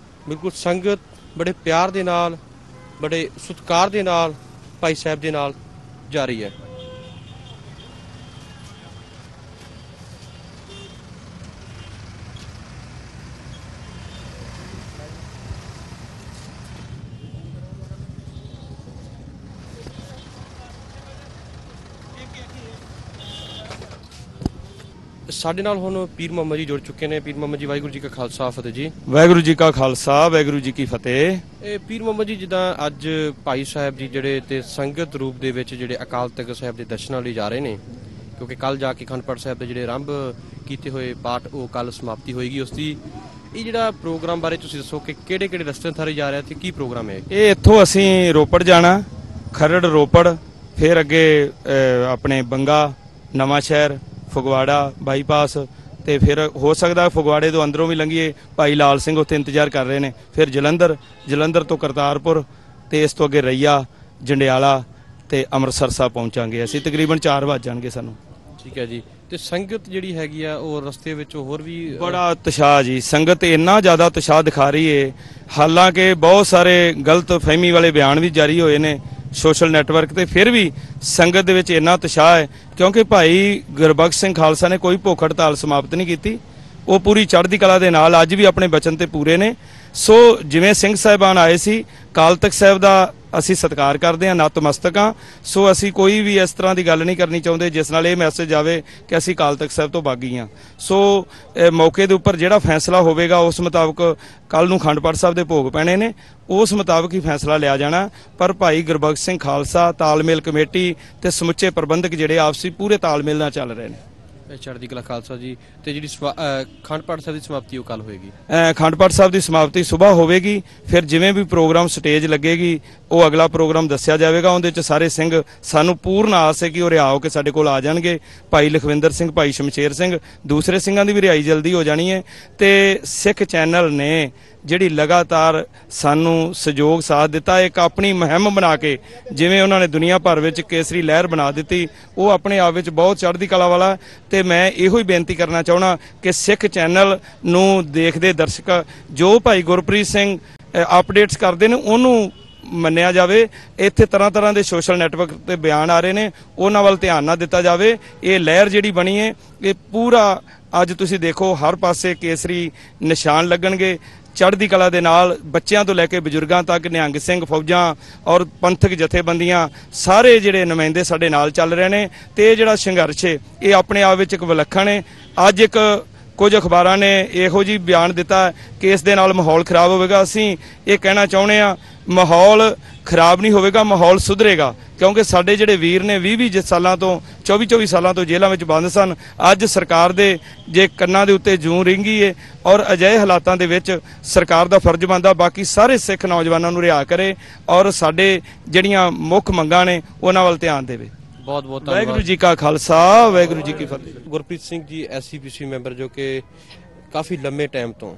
ਬਿਲਕੁਲ ਸੰਗਤ ਬੜੇ ਪਿਆਰ ਦੇ ਨਾਲ ਬੜੇ ਸਤਿਕਾਰ ਦੇ ਨਾਲ ਭਾਈ ਸਾਹਿਬ ਦੇ ਨਾਲ ਜਾ ਰਹੀ ਹੈ। ਸਾਡੇ ਨਾਲ ਹੁਣ ਪੀਰ ਮੁਹੰਮਦ ਜੀ ਜੁੜ ਚੁੱਕੇ ਨੇ। ਪੀਰ ਮੁਹੰਮਦ ਜੀ ਵਾਹਿਗੁਰੂ ਜੀ ਕਾ ਖਾਲਸਾ ਫਤਿਹ ਜੀ। ਵਾਹਿਗੁਰੂ ਜੀ ਕਾ ਖਾਲਸਾ ਵਾਹਿਗੁਰੂ ਜੀ ਕੀ ਫਤਿਹ। ਇਹ ਪੀਰ ਮੁਹੰਮਦ ਜੀ ਜਿੱਦਾਂ ਅੱਜ ਭਾਈ ਸਾਹਿਬ ਜੀ ਜਿਹੜੇ ਤੇ ਸੰਗਤ ਰੂਪ ਦੇ ਵਿੱਚ ਜਿਹੜੇ ਅਕਾਲ ਤਖਤ ਸਾਹਿਬ ਦੇ ਦਰਸ਼ਨਾਂ ਲਈ ਜਾ ਰਹੇ ਨੇ, ਕਿਉਂਕਿ ਕੱਲ ਜਾ ਕੇ ਅਖੰਡ ਪਾਠ ਸਾਹਿਬ ਦੇ ਜਿਹੜੇ ਆਰੰਭ ਕੀਤੇ ਹੋਏ ਪਾਠ ਉਹ ਕੱਲ ਸਮਾਪਤੀ ਹੋਏਗੀ ਉਸ ਦੀ। ਇਹ ਜਿਹੜਾ ਪ੍ਰੋਗਰਾਮ ਬਾਰੇ ਤੁਸੀਂ ਦੱਸੋ ਕਿ ਕਿਹੜੇ ਕਿਹੜੇ ਰਸਤੇ ਥਾਰੇ ਜਾ ਰਿਹਾ ਤੇ ਕੀ ਪ੍ਰੋਗਰਾਮ ਹੈ? ਇਹ ਇੱਥੋਂ ਅਸੀਂ ਰੋਪੜ ਜਾਣਾ, ਖਰੜ ਰੋਪੜ, ਫਿਰ ਅੱਗੇ ਆਪਣੇ ਬੰਗਾ, ਨਵਾਂ ਸ਼ਹਿਰ, ਫਗਵਾੜਾ ਬਾਈਪਾਸ, ਤੇ ਫਿਰ ਹੋ ਸਕਦਾ ਫਗਵਾੜੇ ਤੋਂ ਅੰਦਰੋਂ ਵੀ ਲੰਘੀਏ। ਭਾਈ ਲਾਲ ਸਿੰਘ ਉੱਥੇ ਇੰਤਜ਼ਾਰ ਕਰ ਰਹੇ ਨੇ। ਫਿਰ ਜਲੰਧਰ ਤੋਂ ਕਰਤਾਰਪੁਰ, ਤੇ ਇਸ ਤੋਂ ਅੱਗੇ ਰਈਆ, ਜੰਡਿਆਲਾ ਤੇ ਅੰਮ੍ਰਿਤਸਰ ਸਾਹਿਬ ਪਹੁੰਚਾਂਗੇ ਅਸੀਂ। ਤਕਰੀਬਨ 4 ਵਜ ਜਾਣਗੇ ਸਾਨੂੰ। ਠੀਕ ਹੈ ਜੀ। ਤੇ ਸੰਗਤ ਜਿਹੜੀ ਹੈਗੀ ਆ ਉਹ ਰਸਤੇ ਵਿੱਚ ਹੋਰ ਵੀ ਬੜਾ ਉਤਸ਼ਾਹ ਜੀ। ਸੰਗਤ ਇੰਨਾ ਜ਼ਿਆਦਾ ਉਤਸ਼ਾਹ ਦਿਖਾ ਰਹੀ ਏ, ਹਾਲਾਂਕਿ ਬਹੁਤ ਸਾਰੇ ਗਲਤ ਫਹਿਮੀ ਵਾਲੇ ਬਿਆਨ ਵੀ ਜਾਰੀ ਹੋਏ ਨੇ ਸੋਸ਼ਲ ਨੈਟਵਰਕ ਤੇ, ਫਿਰ ਵੀ ਸੰਗਤ ਦੇ ਵਿੱਚ ਇੰਨਾ ਉਤਸ਼ਾਹ ਹੈ ਕਿਉਂਕਿ ਭਾਈ ਗੁਰਬਖਸ਼ ਸਿੰਘ ਖਾਲਸਾ ਨੇ ਕੋਈ ਭੁੱਖ ਹੜਤਾਲ ਸਮਾਪਤ ਨਹੀਂ ਕੀਤੀ। ਉਹ ਪੂਰੀ ਚੜ੍ਹਦੀ ਕਲਾ ਦੇ ਨਾਲ ਅੱਜ ਵੀ ਆਪਣੇ ਬਚਨ ਤੇ ਪੂਰੇ ਨੇ। ਸੋ ਜਿਵੇਂ ਸਿੰਘ ਸਾਹਿਬਾਨ ਆਏ ਸੀ, ਅਕਾਲ ਤਖਤ ਸਾਹਿਬ ਦਾ ਅਸੀਂ ਸਤਿਕਾਰ ਕਰਦੇ ਹਾਂ, ਨਤਮਸਤਕ ਹਾਂ। ਸੋ ਅਸੀਂ ਕੋਈ ਵੀ ਇਸ ਤਰ੍ਹਾਂ ਦੀ ਗੱਲ ਨਹੀਂ ਕਰਨੀ ਚਾਹੁੰਦੇ ਜਿਸ ਨਾਲ ਇਹ ਮੈਸੇਜ ਆਵੇ ਕਿ ਅਸੀਂ ਅਕਾਲ ਤਖਤ ਸਾਹਿਬ ਤੋਂ ਬਾਗੀ ਹਾਂ। ਸੋ ਮੌਕੇ ਦੇ ਉੱਪਰ ਜਿਹੜਾ ਫੈਸਲਾ ਹੋਵੇਗਾ ਉਸ ਮੁਤਾਬਕ ਕੱਲ ਨੂੰ ਅਖੰਡ ਪਾਠ ਸਾਹਿਬ ਦੇ ਭੋਗ ਪੈਣੇ ਨੇ, ਉਸ ਮੁਤਾਬਕ ਹੀ ਫੈਸਲਾ ਲਿਆ ਜਾਣਾ। ਪਰ ਭਾਈ ਗੁਰਬਖਸ਼ ਸਿੰਘ ਖਾਲਸਾ, ਤਾਲਮੇਲ ਕਮੇਟੀ ਤੇ ਸਮੁੱਚੇ ਪ੍ਰਬੰਧਕ ਜਿਹੜੇ ਆਪਸੀ ਪੂਰੇ ਤਾਲਮੇਲ ਨਾਲ ਚੱਲ ਰਹੇ ਨੇ। ਚੜ੍ਹਦੀ ਕਲਾ ਖਾਲਸਾ ਜੀ। ਤੇ ਜਿਹੜੀ ਅਖੰਡ ਪਾਠ ਸਾਹਿਬ ਦੀ ਸਮਾਪਤੀ ਉਹ ਕੱਲ ਹੋਏਗੀ। ਅਖੰਡ ਪਾਠ ਸਾਹਿਬ ਦੀ ਸਮਾਪਤੀ ਸੁਬਾਹ ਹੋਵੇਗੀ। ਫਿਰ ਜਿਵੇਂ ਵੀ ਪ੍ਰੋਗਰਾਮ ਸਟੇਜ ਲੱਗੇਗੀ ਉਹ ਅਗਲਾ ਪ੍ਰੋਗਰਾਮ ਦੱਸਿਆ ਜਾਵੇਗਾ। ਉਹਦੇ 'ਚ ਸਾਰੇ ਸਿੰਘ, ਸਾਨੂੰ ਪੂਰਨ ਆਸ ਹੈ ਕਿ ਉਹ ਰਿਹਾਅ ਹੋ ਕੇ ਸਾਡੇ ਕੋਲ ਆ ਜਾਣਗੇ। ਭਾਈ ਲਖਵਿੰਦਰ ਸਿੰਘ, ਭਾਈ ਸ਼ਮਸ਼ੇਰ ਸਿੰਘ, ਦੂਸਰੇ ਸਿੰਘਾਂ ਦੀ ਵੀ ਰਿਹਾਈ ਜਲਦੀ ਹੋ ਜਾਣੀ ਹੈ। ਤੇ ਸਿੱਖ ਚੈਨਲ ਨੇ ਜਿਹੜੀ ਲਗਾਤਾਰ ਸਾਨੂੰ ਸਹਿਯੋਗ ਸਾਥ ਦਿੱਤਾ, ਇੱਕ ਆਪਣੀ ਮੁਹਿੰਮ ਬਣਾ ਕੇ ਜਿਵੇਂ ਉਹਨਾਂ ਨੇ ਦੁਨੀਆ ਭਰ ਵਿੱਚ ਕੇਸਰੀ ਲਹਿਰ ਬਣਾ ਦਿੱਤੀ, ਉਹ ਆਪਣੇ ਆਪ ਵਿੱਚ ਬਹੁਤ ਚੜ੍ਹਦੀ ਕਲਾ ਵਾਲਾ। ਤੇ ਮੈਂ ਇਹੋ ਹੀ ਬੇਨਤੀ ਕਰਨਾ ਚਾਹੁੰਦਾ ਕਿ ਸਿੱਖ ਚੈਨਲ ਨੂੰ ਦੇਖਦੇ ਦਰਸ਼ਕ ਜੋ ਭਾਈ ਗੁਰਪ੍ਰੀਤ ਸਿੰਘ ਅਪਡੇਟਸ ਕਰਦੇ ਨੇ ਉਹਨੂੰ ਮੰਨਿਆ ਜਾਵੇ। ਇੱਥੇ ਤਰ੍ਹਾਂ ਤਰ੍ਹਾਂ ਦੇ ਸੋਸ਼ਲ ਨੈਟਵਰਕ ਤੇ ਬਿਆਨ ਆ ਰਹੇ ਨੇ, ਉਹਨਾਂ ਵੱਲ ਧਿਆਨ ਨਾ ਦਿੱਤਾ ਜਾਵੇ। ਇਹ ਲਹਿਰ ਜਿਹੜੀ ਬਣੀ ਹੈ ਇਹ ਪੂਰਾ ਅੱਜ ਤੁਸੀਂ ਦੇਖੋ ਹਰ ਪਾਸੇ ਕੇਸਰੀ ਨਿਸ਼ਾਨ ਲੱਗਣਗੇ। ਚੜ੍ਹਦੀ ਕਲਾ ਦੇ ਨਾਲ ਬੱਚਿਆਂ ਤੋਂ ਲੈ ਕੇ ਬਜ਼ੁਰਗਾਂ ਤੱਕ, ਨਿਹੰਗ ਸਿੰਘ ਫੌਜਾਂ ਔਰ ਪੰਥਕ ਜਥੇਬੰਦੀਆਂ ਸਾਰੇ ਜਿਹੜੇ ਨੁਮਾਇੰਦੇ ਸਾਡੇ ਨਾਲ ਚੱਲ ਰਹੇ ਨੇ। ਤੇ ਇਹ ਜਿਹੜਾ ਸੰਘਰਸ਼ ਹੈ ਇਹ ਆਪਣੇ ਆਪ ਵਿੱਚ ਇੱਕ ਵਿਲੱਖਣ ਹੈ। ਅੱਜ ਇੱਕ ਕੁਝ ਅਖਬਾਰਾਂ ਨੇ ਇਹੋ ਜਿਹੀ ਬਿਆਨ ਦਿੱਤਾ ਕਿ ਇਸ ਦੇ ਨਾਲ ਮਾਹੌਲ ਖਰਾਬ ਹੋਵੇਗਾ। ਅਸੀਂ ਇਹ ਕਹਿਣਾ ਚਾਹੁੰਦੇ ਹਾਂ ਮਾਹੌਲ ਖਰਾਬ ਨਹੀਂ ਹੋਵੇਗਾ, ਮਾਹੌਲ ਸੁਧਰੇਗਾ। ਕਿਉਂਕਿ ਸਾਡੇ ਜਿਹੜੇ ਵੀਰ ਨੇ 20-20 ਸਾਲਾਂ ਤੋਂ 24-24 ਸਾਲਾਂ ਤੋਂ ਜੇਲ੍ਹਾਂ ਵਿੱਚ ਬੰਦ ਸਨ, ਅੱਜ ਸਰਕਾਰ ਦੇ ਜੇ ਕੰਨਾਂ ਦੇ ਉੱਤੇ ਜੂੰ ਰਿੰਗੀ ਏ ਔਰ ਅਜਿਹੇ ਹਾਲਾਤਾਂ ਦੇ ਵਿੱਚ ਸਰਕਾਰ ਦਾ ਫਰਜ਼ ਬਣਦਾ ਬਾਕੀ ਸਾਰੇ ਸਿੱਖ ਨੌਜਵਾਨਾਂ ਨੂੰ ਰਿਹਾਅ ਕਰੇ ਔਰ ਸਾਡੇ ਜਿਹੜੀਆਂ ਮੁੱਖ ਮੰਗਾਂ ਨੇ ਉਹਨਾਂ ਵੱਲ ਧਿਆਨ ਦੇਵੇ। ਬਹੁਤ ਬਹੁਤ ਧੰਨਵਾਦ। ਵਾਹਿਗੁਰੂ ਜੀ ਕਾ ਖਾਲਸਾ, ਵਾਹਿਗੁਰੂ ਜੀ ਕੀ ਫਤਿਹ। ਗੁਰਪ੍ਰੀਤ ਸਿੰਘ ਜੀ SCPC ਮੈਂਬਰ ਜੋ ਕਿ ਕਾਫੀ ਲੰਮੇ ਟਾਈਮ ਤੋਂ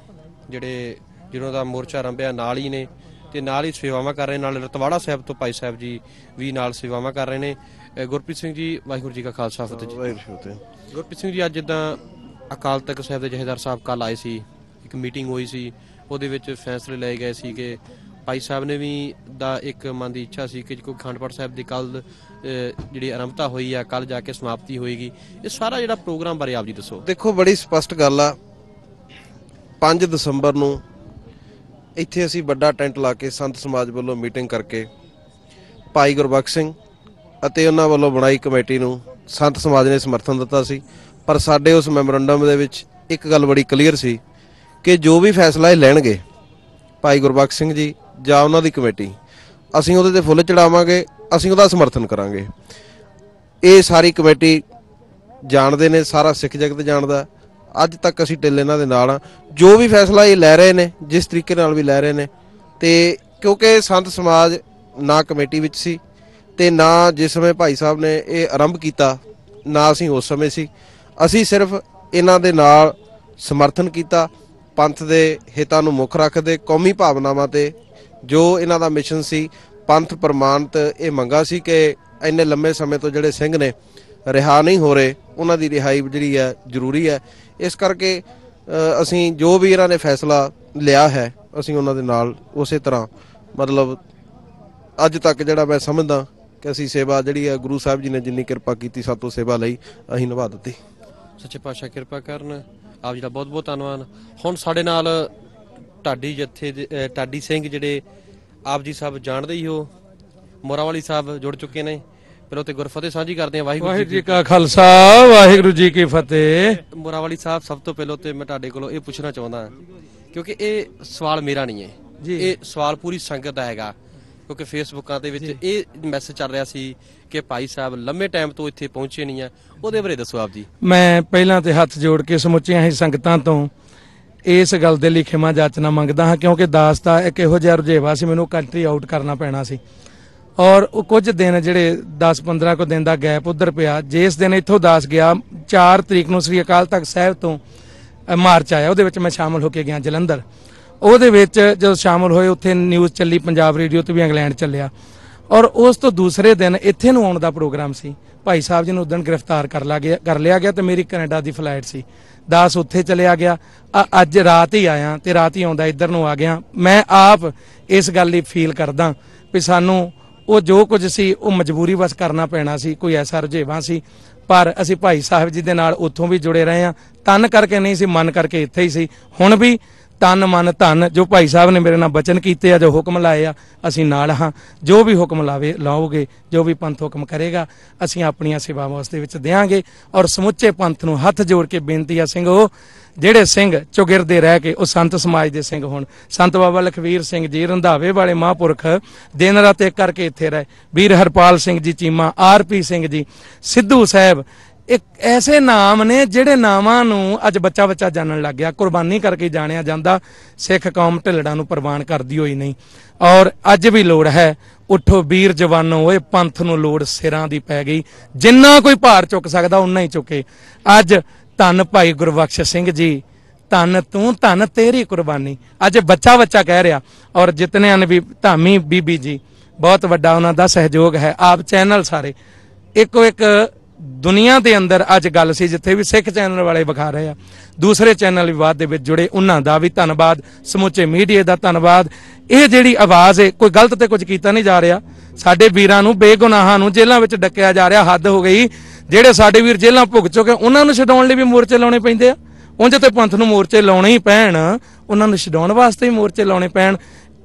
ਜਿਹਨਾਂ ਦਾ ਮੋਰਚਾ ਆਰੰਭਿਆ ਨਾਲ ਹੀ ਨੇ ਤੇ ਨਾਲ ਹੀ ਸੇਵਾਵਾਂ ਕਰ ਰਹੇ, ਨਾਲ ਰਤਵਾੜਾ ਸਾਹਿਬ ਤੋਂ ਭਾਈ ਸਾਹਿਬ ਜੀ ਵੀ ਨਾਲ ਸੇਵਾਵਾਂ ਕਰ ਰਹੇ ਨੇ। ਗੁਰਪ੍ਰੀਤ ਸਿੰਘ ਜੀ, ਵਾਹਿਗੁਰੂ ਜੀ ਕਾ ਖਾਲਸਾ, ਫਤਿਹ ਜੀ। ਗੁਰਪ੍ਰੀਤ ਸਿੰਘ ਜੀ, ਅੱਜ ਜਿੱਦਾਂ ਅਕਾਲ ਤਖਤ ਸਾਹਿਬ ਦੇ ਜਥੇਦਾਰ ਸਾਹਿਬ ਕੱਲ ਆਏ ਸੀ, ਇੱਕ ਮੀਟਿੰਗ ਹੋਈ ਸੀ, ਉਹਦੇ ਵਿੱਚ ਫੈਸਲੇ ਲਏ ਗਏ ਸੀ ਕਿ ਭਾਈ ਸਾਹਿਬ ਨੇ ਵੀ ਦਾ ਇੱਕ ਮਨ ਦੀ ਇੱਛਾ ਸੀ ਕਿ ਕੋਈ ਅਖੰਡ ਪਾਠ ਸਾਹਿਬ ਦੀ ਕੱਲ ਜਿਹੜੀ ਆਰੰਭਤਾ ਹੋਈ ਆ, ਕੱਲ ਜਾ ਕੇ ਸਮਾਪਤੀ ਹੋਏਗੀ। ਇਹ ਸਾਰਾ ਜਿਹੜਾ ਪ੍ਰੋਗਰਾਮ ਬਾਰੇ ਆਪ ਜੀ ਦੱਸੋ। ਦੇਖੋ, ਬੜੀ ਸਪਸ਼ਟ ਗੱਲ ਆ। 5 ਦਸੰਬਰ ਨੂੰ ਇੱਥੇ ਅਸੀਂ ਵੱਡਾ ਟੈਂਟ ਲਾ ਕੇ ਸੰਤ ਸਮਾਜ ਵੱਲੋਂ ਮੀਟਿੰਗ ਕਰਕੇ ਭਾਈ ਗੁਰਬਖਸ਼ ਸਿੰਘ ਅਤੇ ਉਹਨਾਂ ਵੱਲੋਂ ਬਣਾਈ ਕਮੇਟੀ ਨੂੰ ਸੰਤ ਸਮਾਜ ਨੇ ਸਮਰਥਨ ਦਿੱਤਾ ਸੀ। ਪਰ ਸਾਡੇ ਉਸ ਮੈਮੋਰੰਡਮ ਦੇ ਵਿੱਚ ਇੱਕ ਗੱਲ ਬੜੀ ਕਲੀਅਰ ਸੀ ਕਿ ਜੋ ਵੀ ਫੈਸਲਾ ਇਹ ਲੈਣਗੇ ਭਾਈ ਗੁਰਬਖਸ਼ ਸਿੰਘ ਜੀ ਜਾਂ ਉਹਨਾਂ ਦੀ ਕਮੇਟੀ, ਅਸੀਂ ਉਹਦੇ ਤੇ ਫੁੱਲ ਚੜਾਵਾਂਗੇ, ਅਸੀਂ ਉਹਦਾ ਸਮਰਥਨ ਕਰਾਂਗੇ। ਇਹ ਸਾਰੀ ਕਮੇਟੀ ਜਾਣਦੇ ਨੇ, ਸਾਰਾ ਸਿੱਖ ਜਗਤ ਜਾਣਦਾ। ਅੱਜ ਤੱਕ ਅਸੀਂ ਢਿੱਲ ਇਹਨਾਂ ਦੇ ਨਾਲ ਹਾਂ। ਜੋ ਵੀ ਫੈਸਲਾ ਇਹ ਲੈ ਰਹੇ ਨੇ, ਜਿਸ ਤਰੀਕੇ ਨਾਲ ਵੀ ਲੈ ਰਹੇ ਨੇ, ਤੇ ਕਿਉਂਕਿ ਸੰਤ ਸਮਾਜ ਨਾ ਕਮੇਟੀ ਵਿੱਚ ਸੀ ਤੇ ਨਾ ਜਿਸ ਸਮੇਂ ਭਾਈ ਸਾਹਿਬ ਨੇ ਇਹ ਆਰੰਭ ਕੀਤਾ ਨਾ ਅਸੀਂ ਉਸ ਸਮੇਂ ਸੀ। ਅਸੀਂ ਸਿਰਫ ਇਹਨਾਂ ਦੇ ਨਾਲ ਸਮਰਥਨ ਕੀਤਾ, ਪੰਥ ਦੇ ਹਿੱਤਾਂ ਨੂੰ ਮੁੱਖ ਰੱਖਦੇ, ਕੌਮੀ ਭਾਵਨਾਵਾਂ ਤੇ ਜੋ ਇਹਨਾਂ ਦਾ ਮਿਸ਼ਨ ਸੀ, ਪੰਥ ਪ੍ਰਮਾਣਿਤ ਇਹ ਮੰਗਾ ਸੀ ਕਿ ਇੰਨੇ ਲੰਮੇ ਸਮੇਂ ਤੋਂ ਜਿਹੜੇ ਸਿੰਘ ਨੇ ਰਿਹਾ ਨਹੀਂ ਹੋ ਰਹੇ, ਉਹਨਾਂ ਦੀ ਰਿਹਾਈ ਜਿਹੜੀ ਹੈ ਜ਼ਰੂਰੀ ਹੈ। ਇਸ ਕਰਕੇ ਅਸੀਂ ਜੋ ਵੀ ਇਹਨਾਂ ਨੇ ਫੈਸਲਾ ਲਿਆ ਹੈ ਅਸੀਂ ਉਹਨਾਂ ਦੇ ਨਾਲ ਉਸੇ ਤਰ੍ਹਾਂ ਮਤਲਬ ਅੱਜ ਤੱਕ ਜਿਹੜਾ ਮੈਂ ਸਮਝਦਾ ਕਿ ਅਸੀਂ ਸੇਵਾ ਜਿਹੜੀ ਹੈ ਗੁਰੂ ਸਾਹਿਬ ਜੀ ਨੇ ਜਿੰਨੀ ਕਿਰਪਾ ਕੀਤੀ ਸਾਤੋਂ ਸੇਵਾ ਲਈ ਅਸੀਂ ਨਿਭਾ ਦਿੱਤੀ। ਸੱਚੇ ਪਾਤਸ਼ਾਹ ਕਿਰਪਾ ਕਰਨ। ਆਪ ਜੀ ਦਾ ਬਹੁਤ ਬਹੁਤ ਧੰਨਵਾਦ। ਹੁਣ ਸਾਡੇ ਨਾਲ ਢਾਡੀ ਜੱਥੇ ਦੇ ਢਾਡੀ ਸਿੰਘ ਜਿਹੜੇ ਆਪ ਜੀ ਸਭ ਜਾਣਦੇ ਹੀ ਹੋ, ਮੋਰਾਵਾਲੀ ਸਾਹਿਬ ਜੁੜ ਚੁੱਕੇ ਨੇ। ਪਹਿਲਾਂ ਤੇ ਗੁਰਫਤਿਹ ਸਾਂਝੀ ਕਰਦੇ ਹਾਂ। ਵਾਹਿਗੁਰੂ ਜੀ ਕਾ ਖਾਲਸਾ, ਵਾਹਿਗੁਰੂ ਜੀ ਕੀ ਫਤਿਹ। ਮੋਰਾਵਾਲੀ ਸਾਹਿਬ, ਸਭ ਤੋਂ ਪਹਿਲਾਂ ਤੇ ਮੈਂ ਤੁਹਾਡੇ ਕੋਲੋਂ ਇਹ ਪੁੱਛਣਾ ਚਾਹੁੰਦਾ ਕਿਉਂਕਿ ਇਹ ਸਵਾਲ ਮੇਰਾ ਨਹੀਂ ਹੈ, ਇਹ ਸਵਾਲ ਪੂਰੀ ਸੰਗਤ ਦਾ ਹੈਗਾ। ਕਿਉਂਕਿ ਫੇਸਬੁੱਕਾਂ ਦੇ ਵਿੱਚ ਇਹ ਮੈਸੇਜ ਚੱਲ ਰਿਹਾ ਸੀ ਕਿ ਭਾਈ ਸਾਹਿਬ ਲੰਮੇ ਟਾਈਮ ਤੋਂ ਇੱਥੇ ਪਹੁੰਚੇ ਨਹੀਂ ਆ, ਉਹਦੇ ਬਾਰੇ ਦੱਸੋ ਆਪ ਜੀ। ਮੈਂ ਪਹਿਲਾਂ ਤੇ ਹੱਥ ਜੋੜ ਕੇ ਸਮੁੱਚੀਆਂ ਹੀ ਸੰਗਤਾਂ ਤੋਂ ਇਸ ਗੱਲ ਦੇ ਲਈ ਖਿਮਾ ਜਾਚਨਾ ਮੰਗਦਾ ਹਾਂ ਕਿਉਂਕਿ ਦਾਸ ਦਾ ਇੱਕ ਇਹੋ ਜਿਹਾ ਰੁਝੇਵਾ ਸੀ, ਮੈਨੂੰ ਕੰਟਰੀ ਆਊਟ ਕਰਨਾ ਪੈਣਾ ਸੀ ਔਰ ਉਹ ਕੁਝ ਦਿਨ ਜਿਹੜੇ 10-15 ਕੁ ਦਿਨ ਦਾ ਗੈਪ ਉਧਰ ਪਿਆ। ਜਿਸ ਦਿਨ ਇੱਥੋਂ ਦਾਸ ਗਿਆ 4 ਤਰੀਕ ਨੂੰ ਸ੍ਰੀ ਅਕਾਲ ਤਖਤ ਸਾਹਿਬ ਤੋਂ ਮਾਰਚ ਆਇਆ, ਉਹਦੇ ਵਿੱਚ ਮੈਂ ਸ਼ਾਮਲ ਹੋ ਕੇ ਗਿਆ ਜਲੰਧਰ। ਉਹਦੇ ਵਿੱਚ ਜਦੋਂ ਸ਼ਾਮਲ ਹੋਏ ਉੱਥੇ ਨਿਊਜ਼ ਚੱਲੀ, ਪੰਜਾਬ ਰੇਡੀਓ ਤੇ ਵੀ ਇੰਗਲੈਂਡ ਚੱਲਿਆ ਔਰ ਉਸ ਤੋਂ ਦੂਸਰੇ ਦਿਨ ਇੱਥੇ ਨੂੰ ਆਉਣ ਦਾ ਪ੍ਰੋਗਰਾਮ ਸੀ। ਭਾਈ ਸਾਹਿਬ ਜੀ ਨੂੰ ਉਦੋਂ ਗ੍ਰਿਫਤਾਰ ਕਰ ਲਿਆ ਗਿਆ ਤੇ ਮੇਰੀ ਕੈਨੇਡਾ ਦੀ ਫਲਾਈਟ ਸੀ। ਦਾਸ ਉੱਥੇ ਚਲਿਆ ਗਿਆ। ਅੱਜ ਰਾਤ ਹੀ ਆਇਆ ਤੇ ਰਾਤ ਹੀ ਆਉਂਦਾ ਇੱਧਰ ਨੂੰ ਆ ਗਿਆ। ਮੈਂ ਆਪ ਇਸ ਗੱਲ ਲਈ ਫੀਲ ਕਰਦਾ ਵੀ ਸਾਨੂੰ ਉਹ ਜੋ ਕੁਝ ਸੀ ਉਹ ਮਜਬੂਰੀ ਬਸ ਕਰਨਾ ਪੈਣਾ ਸੀ, ਕੋਈ ਐਸਾ ਰੁਝੇਵਾਂ ਸੀ। ਪਰ ਅਸੀਂ ਭਾਈ ਸਾਹਿਬ ਜੀ ਦੇ ਨਾਲ ਉੱਥੋਂ ਵੀ ਜੁੜੇ ਰਹੇ ਹਾਂ। ਤਨ ਕਰਕੇ ਨਹੀਂ ਸੀ, ਮਨ ਕਰਕੇ ਇੱਥੇ ਹੀ ਸੀ। ਹੁਣ ਵੀ ਤਨ ਮਨ ਧਨ ਜੋ ਭਾਈ ਸਾਹਿਬ ਨੇ ਮੇਰੇ ਨਾਲ ਬਚਨ ਕੀਤੇ ਆ, ਜੋ ਹੁਕਮ ਲਾਏ ਆ, ਅਸੀਂ ਨਾਲ ਹਾਂ। ਜੋ ਵੀ ਹੁਕਮ ਲਾਓਗੇ, ਜੋ ਵੀ ਪੰਥ ਹੁਕਮ ਕਰੇਗਾ, ਅਸੀਂ ਆਪਣੀਆਂ ਸੇਵਾਵਾਂ ਉਸ ਦੇ ਵਿੱਚ ਦਿਆਂਗੇ। ਔਰ ਸਮੁੱਚੇ ਪੰਥ ਨੂੰ ਹੱਥ ਜੋੜ ਕੇ ਬੇਨਤੀ ਆ, ਸਿੰਘੋ ਜਿਹੜੇ ਸਿੰਘ ਚੁਗਿਰਦੇ ਰਹਿ ਕੇ ਉਹ ਸੰਤ ਸਮਾਜ ਦੇ ਸਿੰਘ ਹੋਣ। ਸੰਤ ਬਾਬਾ ਲਖਵੀਰ ਸਿੰਘ ਜੀ ਰੰਧਾਵੇ ਵਾਲੇ ਮਹਾਂਪੁਰਖ ਦਿਨ ਰਾਤ ਇੱਕ ਕਰਕੇ ਇੱਥੇ ਰਹੇ। ਵੀਰ ਹਰਪਾਲ ਸਿੰਘ ਜੀ ਚੀਮਾ, ਆਰਪੀ ਸਿੰਘ ਜੀ, ਸਿੱਧੂ ਸਾਹਿਬ, ਇੱਕ ਐਸੇ ਨਾਮ ਨੇ ਜਿਹੜੇ ਨਾਵਾਂ ਨੂੰ ਅੱਜ ਬੱਚਾ ਬੱਚਾ ਜਾਣਨ ਲੱਗ ਗਿਆ। ਕੁਰਬਾਨੀ ਕਰਕੇ ਜਾਣਿਆ ਜਾਂਦਾ। ਸਿੱਖ ਕੌਮ ਢਿੱਲੜਾਂ ਨੂੰ ਪ੍ਰਵਾਨ ਕਰਦੀ ਹੋਈ ਨਹੀਂ। ਔਰ ਅੱਜ ਵੀ ਲੋੜ ਹੈ, ਉੱਠੋ ਵੀਰ ਜਵਾਨੋ, ਓਏ ਪੰਥ ਨੂੰ ਲੋੜ ਸਿਰਾਂ ਦੀ ਪੈ ਗਈ। ਜਿੰਨਾ ਕੋਈ ਭਾਰ ਚੁੱਕ ਸਕਦਾ ਉਨਾ ਹੀ ਚੁੱਕੇ। ਅੱਜ ਧੰਨ ਭਾਈ ਗੁਰਬਖਸ਼ ਸਿੰਘ ਜੀ, ਧੰਨ ਤੂੰ, ਧੰਨ ਤੇਰੀ ਕੁਰਬਾਨੀ। ਅੱਜ ਬੱਚਾ ਬੱਚਾ ਕਹਿ ਰਿਹਾ। ਔਰ ਜਿਤਨਿਆਂ ਨੇ ਵੀ ਧਾਮੀ ਬੀਬੀ ਜੀ, ਬਹੁਤ ਵੱਡਾ ਉਹਨਾਂ ਦਾ ਸਹਿਯੋਗ ਹੈ। ਆਪ ਚੈਨਲ ਸਾਰੇ ਇੱਕੋ ਇੱਕ ਦੁਨੀਆ ਦੇ ਅੰਦਰ ਅੱਜ ਗੱਲ ਸੀ ਜਿੱਥੇ ਵੀ ਸਿੱਖ ਚੈਨਲ ਵਾਲੇ ਵਿਖਾ ਰਹੇ ਆ, ਦੂਸਰੇ ਚੈਨਲ ਵਿਵਾਦ ਦੇ ਵਿੱਚ ਜੁੜੇ, ਉਹਨਾਂ ਦਾ ਵੀ ਧੰਨਵਾਦ। ਸਮੁੱਚੇ ਮੀਡੀਆ ਦਾ ਧੰਨਵਾਦ। ਇਹ ਜਿਹੜੀ ਆਵਾਜ਼ ਹੈ, ਕੋਈ ਗਲਤ ਤੇ ਕੁਝ ਕੀਤਾ ਨਹੀਂ ਜਾ ਰਿਹਾ। ਸਾਡੇ ਵੀਰਾਂ ਨੂੰ, ਬੇਗੁਨਾਹਾਂ ਨੂੰ ਜੇਲ੍ਹਾਂ ਵਿੱਚ ਡੱਕਿਆ ਜਾ ਰਿਹਾ। ਹੱਦ ਹੋ ਗਈ। ਜਿਹੜੇ ਸਾਡੇ ਵੀਰ ਜੇਲ੍ਹਾਂ ਭੁਗਤ ਚੁੱਕੇ ਉਹਨਾਂ ਨੂੰ ਛਡਾਉਣ ਲਈ ਵੀ ਮੋਰਚੇ ਲਾਉਣੇ ਪੈਂਦੇ ਆ। ਉਂਝ ਤੇ ਪੰਥ ਨੂੰ ਮੋਰਚੇ ਲਾਉਣੇ ਹੀ ਪੈਣ, ਉਹਨਾਂ ਨੂੰ ਛਡਾਉਣ ਵਾਸਤੇ ਹੀ ਮੋਰਚੇ ਲਾਉਣੇ ਪੈਣ।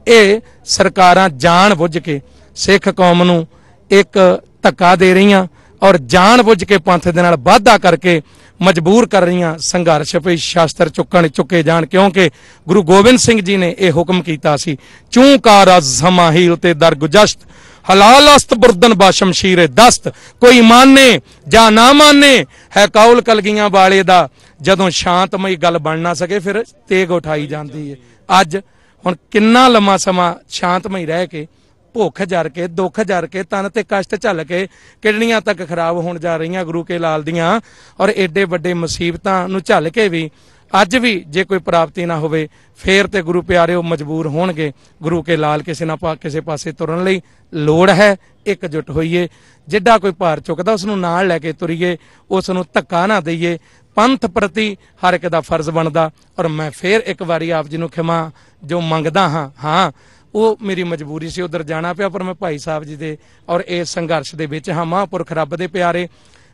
ਇਹ ਸਰਕਾਰਾਂ ਜਾਣ ਬੁੱਝ ਕੇ ਸਿੱਖ ਕੌਮ ਨੂੰ ਇੱਕ ਧੱਕਾ ਦੇ ਰਹੀਆਂ ਔਰ ਜਾਣ ਬੁੱਝ ਕੇ ਪੰਥ ਦੇ ਨਾਲ ਵਾਅਦਾ ਕਰਕੇ ਮਜਬੂਰ ਕਰ ਰਹੀਆਂ। ਸੰਘਰਸ਼ ਪਈ ਸ਼ਾਸਤਰ ਚੁੱਕੇ ਜਾਣ, ਕਿਉਂਕਿ ਗੁਰੂ ਗੋਬਿੰਦ ਸਿੰਘ ਜੀ ਨੇ ਇਹ ਹੁਕਮ ਕੀਤਾ ਸੀ, ਚੂੰਕਾਰ ਜ਼ਮਾਹੀਲ ਤੇ ਦਰਗੁਜਸ਼ਤ ਹਲਾਲਸਤ ਬੁਰਦਨ ਬਾ ਸ਼ਮਸ਼ੀਰੇ ਦਸਤ। ਕੋਈ ਮਾਨੇ ਜਾਂ ਨਾ ਮਾਨੇ ਹੈ ਕੌਲ ਕਲਗੀਆਂ ਵਾਲੇ ਦਾ। ਜਦੋਂ ਸ਼ਾਂਤਮਈ ਗੱਲ ਬਣ ਨਾ ਸਕੇ ਫਿਰ ਤੇਗ ਉਠਾਈ ਜਾਂਦੀ ਹੈ। ਅੱਜ ਹੁਣ ਕਿੰਨਾ ਲੰਮਾ ਸਮਾਂ ਸ਼ਾਂਤਮਈ ਰਹਿ ਕੇ, ਭੁੱਖ ਜਰ ਕੇ, ਦੁੱਖ ਜਰ ਕੇ, ਤਨ ਤੇ ਕਸ਼ਟ ਝੱਲ ਕੇ ਕਿਡਨੀਆਂ ਤੱਕ ਖਰਾਬ ਹੋਣ ਜਾ ਰਹੀਆਂ ਗੁਰੂ ਕੇ ਲਾਲ ਦੀਆਂ। ਔਰ ਏਡੇ ਵੱਡੇ ਮੁਸੀਬਤਾਂ ਨੂੰ ਝੱਲ ਕੇ ਵੀ ਅੱਜ ਵੀ ਜੇ ਕੋਈ ਪ੍ਰਾਪਤੀ ਨਾ ਹੋਵੇ ਫੇਰ ਤੇ ਗੁਰੂ ਪਿਆਰਿਓ ਮਜਬੂਰ ਹੋਣਗੇ ਗੁਰੂ ਕੇ ਲਾਲ ਕਿਸੇ ਨਾ ਕਿਸੇ ਪਾਸੇ ਤੁਰਨ ਲਈ। ਲੋੜ ਹੈ ਇਕਜੁੱਟ ਹੋਈਏ। ਜਿੱਡਾ ਕੋਈ ਭਾਰ ਚੁੱਕਦਾ ਉਸ ਨੂੰ ਨਾਲ ਲੈ ਕੇ ਤੁਰੀਏ, ਉਸ ਨੂੰ ਧੱਕਾ ਨਾ ਦਈਏ। ਪੰਥ ਪ੍ਰਤੀ ਹਰ ਇੱਕ ਦਾ ਫਰਜ਼ ਬਣਦਾ। ਔਰ ਮੈਂ ਫੇਰ ਇੱਕ ਵਾਰੀ ਆਪ ਜੀ ਨੂੰ ਖਿਮਾ ਜੋ ਮੰਗਦਾ ਹਾਂ ਉਹ ਮੇਰੀ ਮਜਬੂਰੀ ਸੀ, ਉਧਰ ਜਾਣਾ ਪਿਆ। ਪਰ ਮੈਂ ਭਾਈ ਸਾਹਿਬ ਜੀ ਦੇ ਔਰ ਇਸ ਸੰਘਰਸ਼ ਦੇ ਵਿੱਚ ਹਾਂ। ਮਹਾਂਪੁਰਖ ਰੱਬ ਦੇ ਪਿਆਰੇ,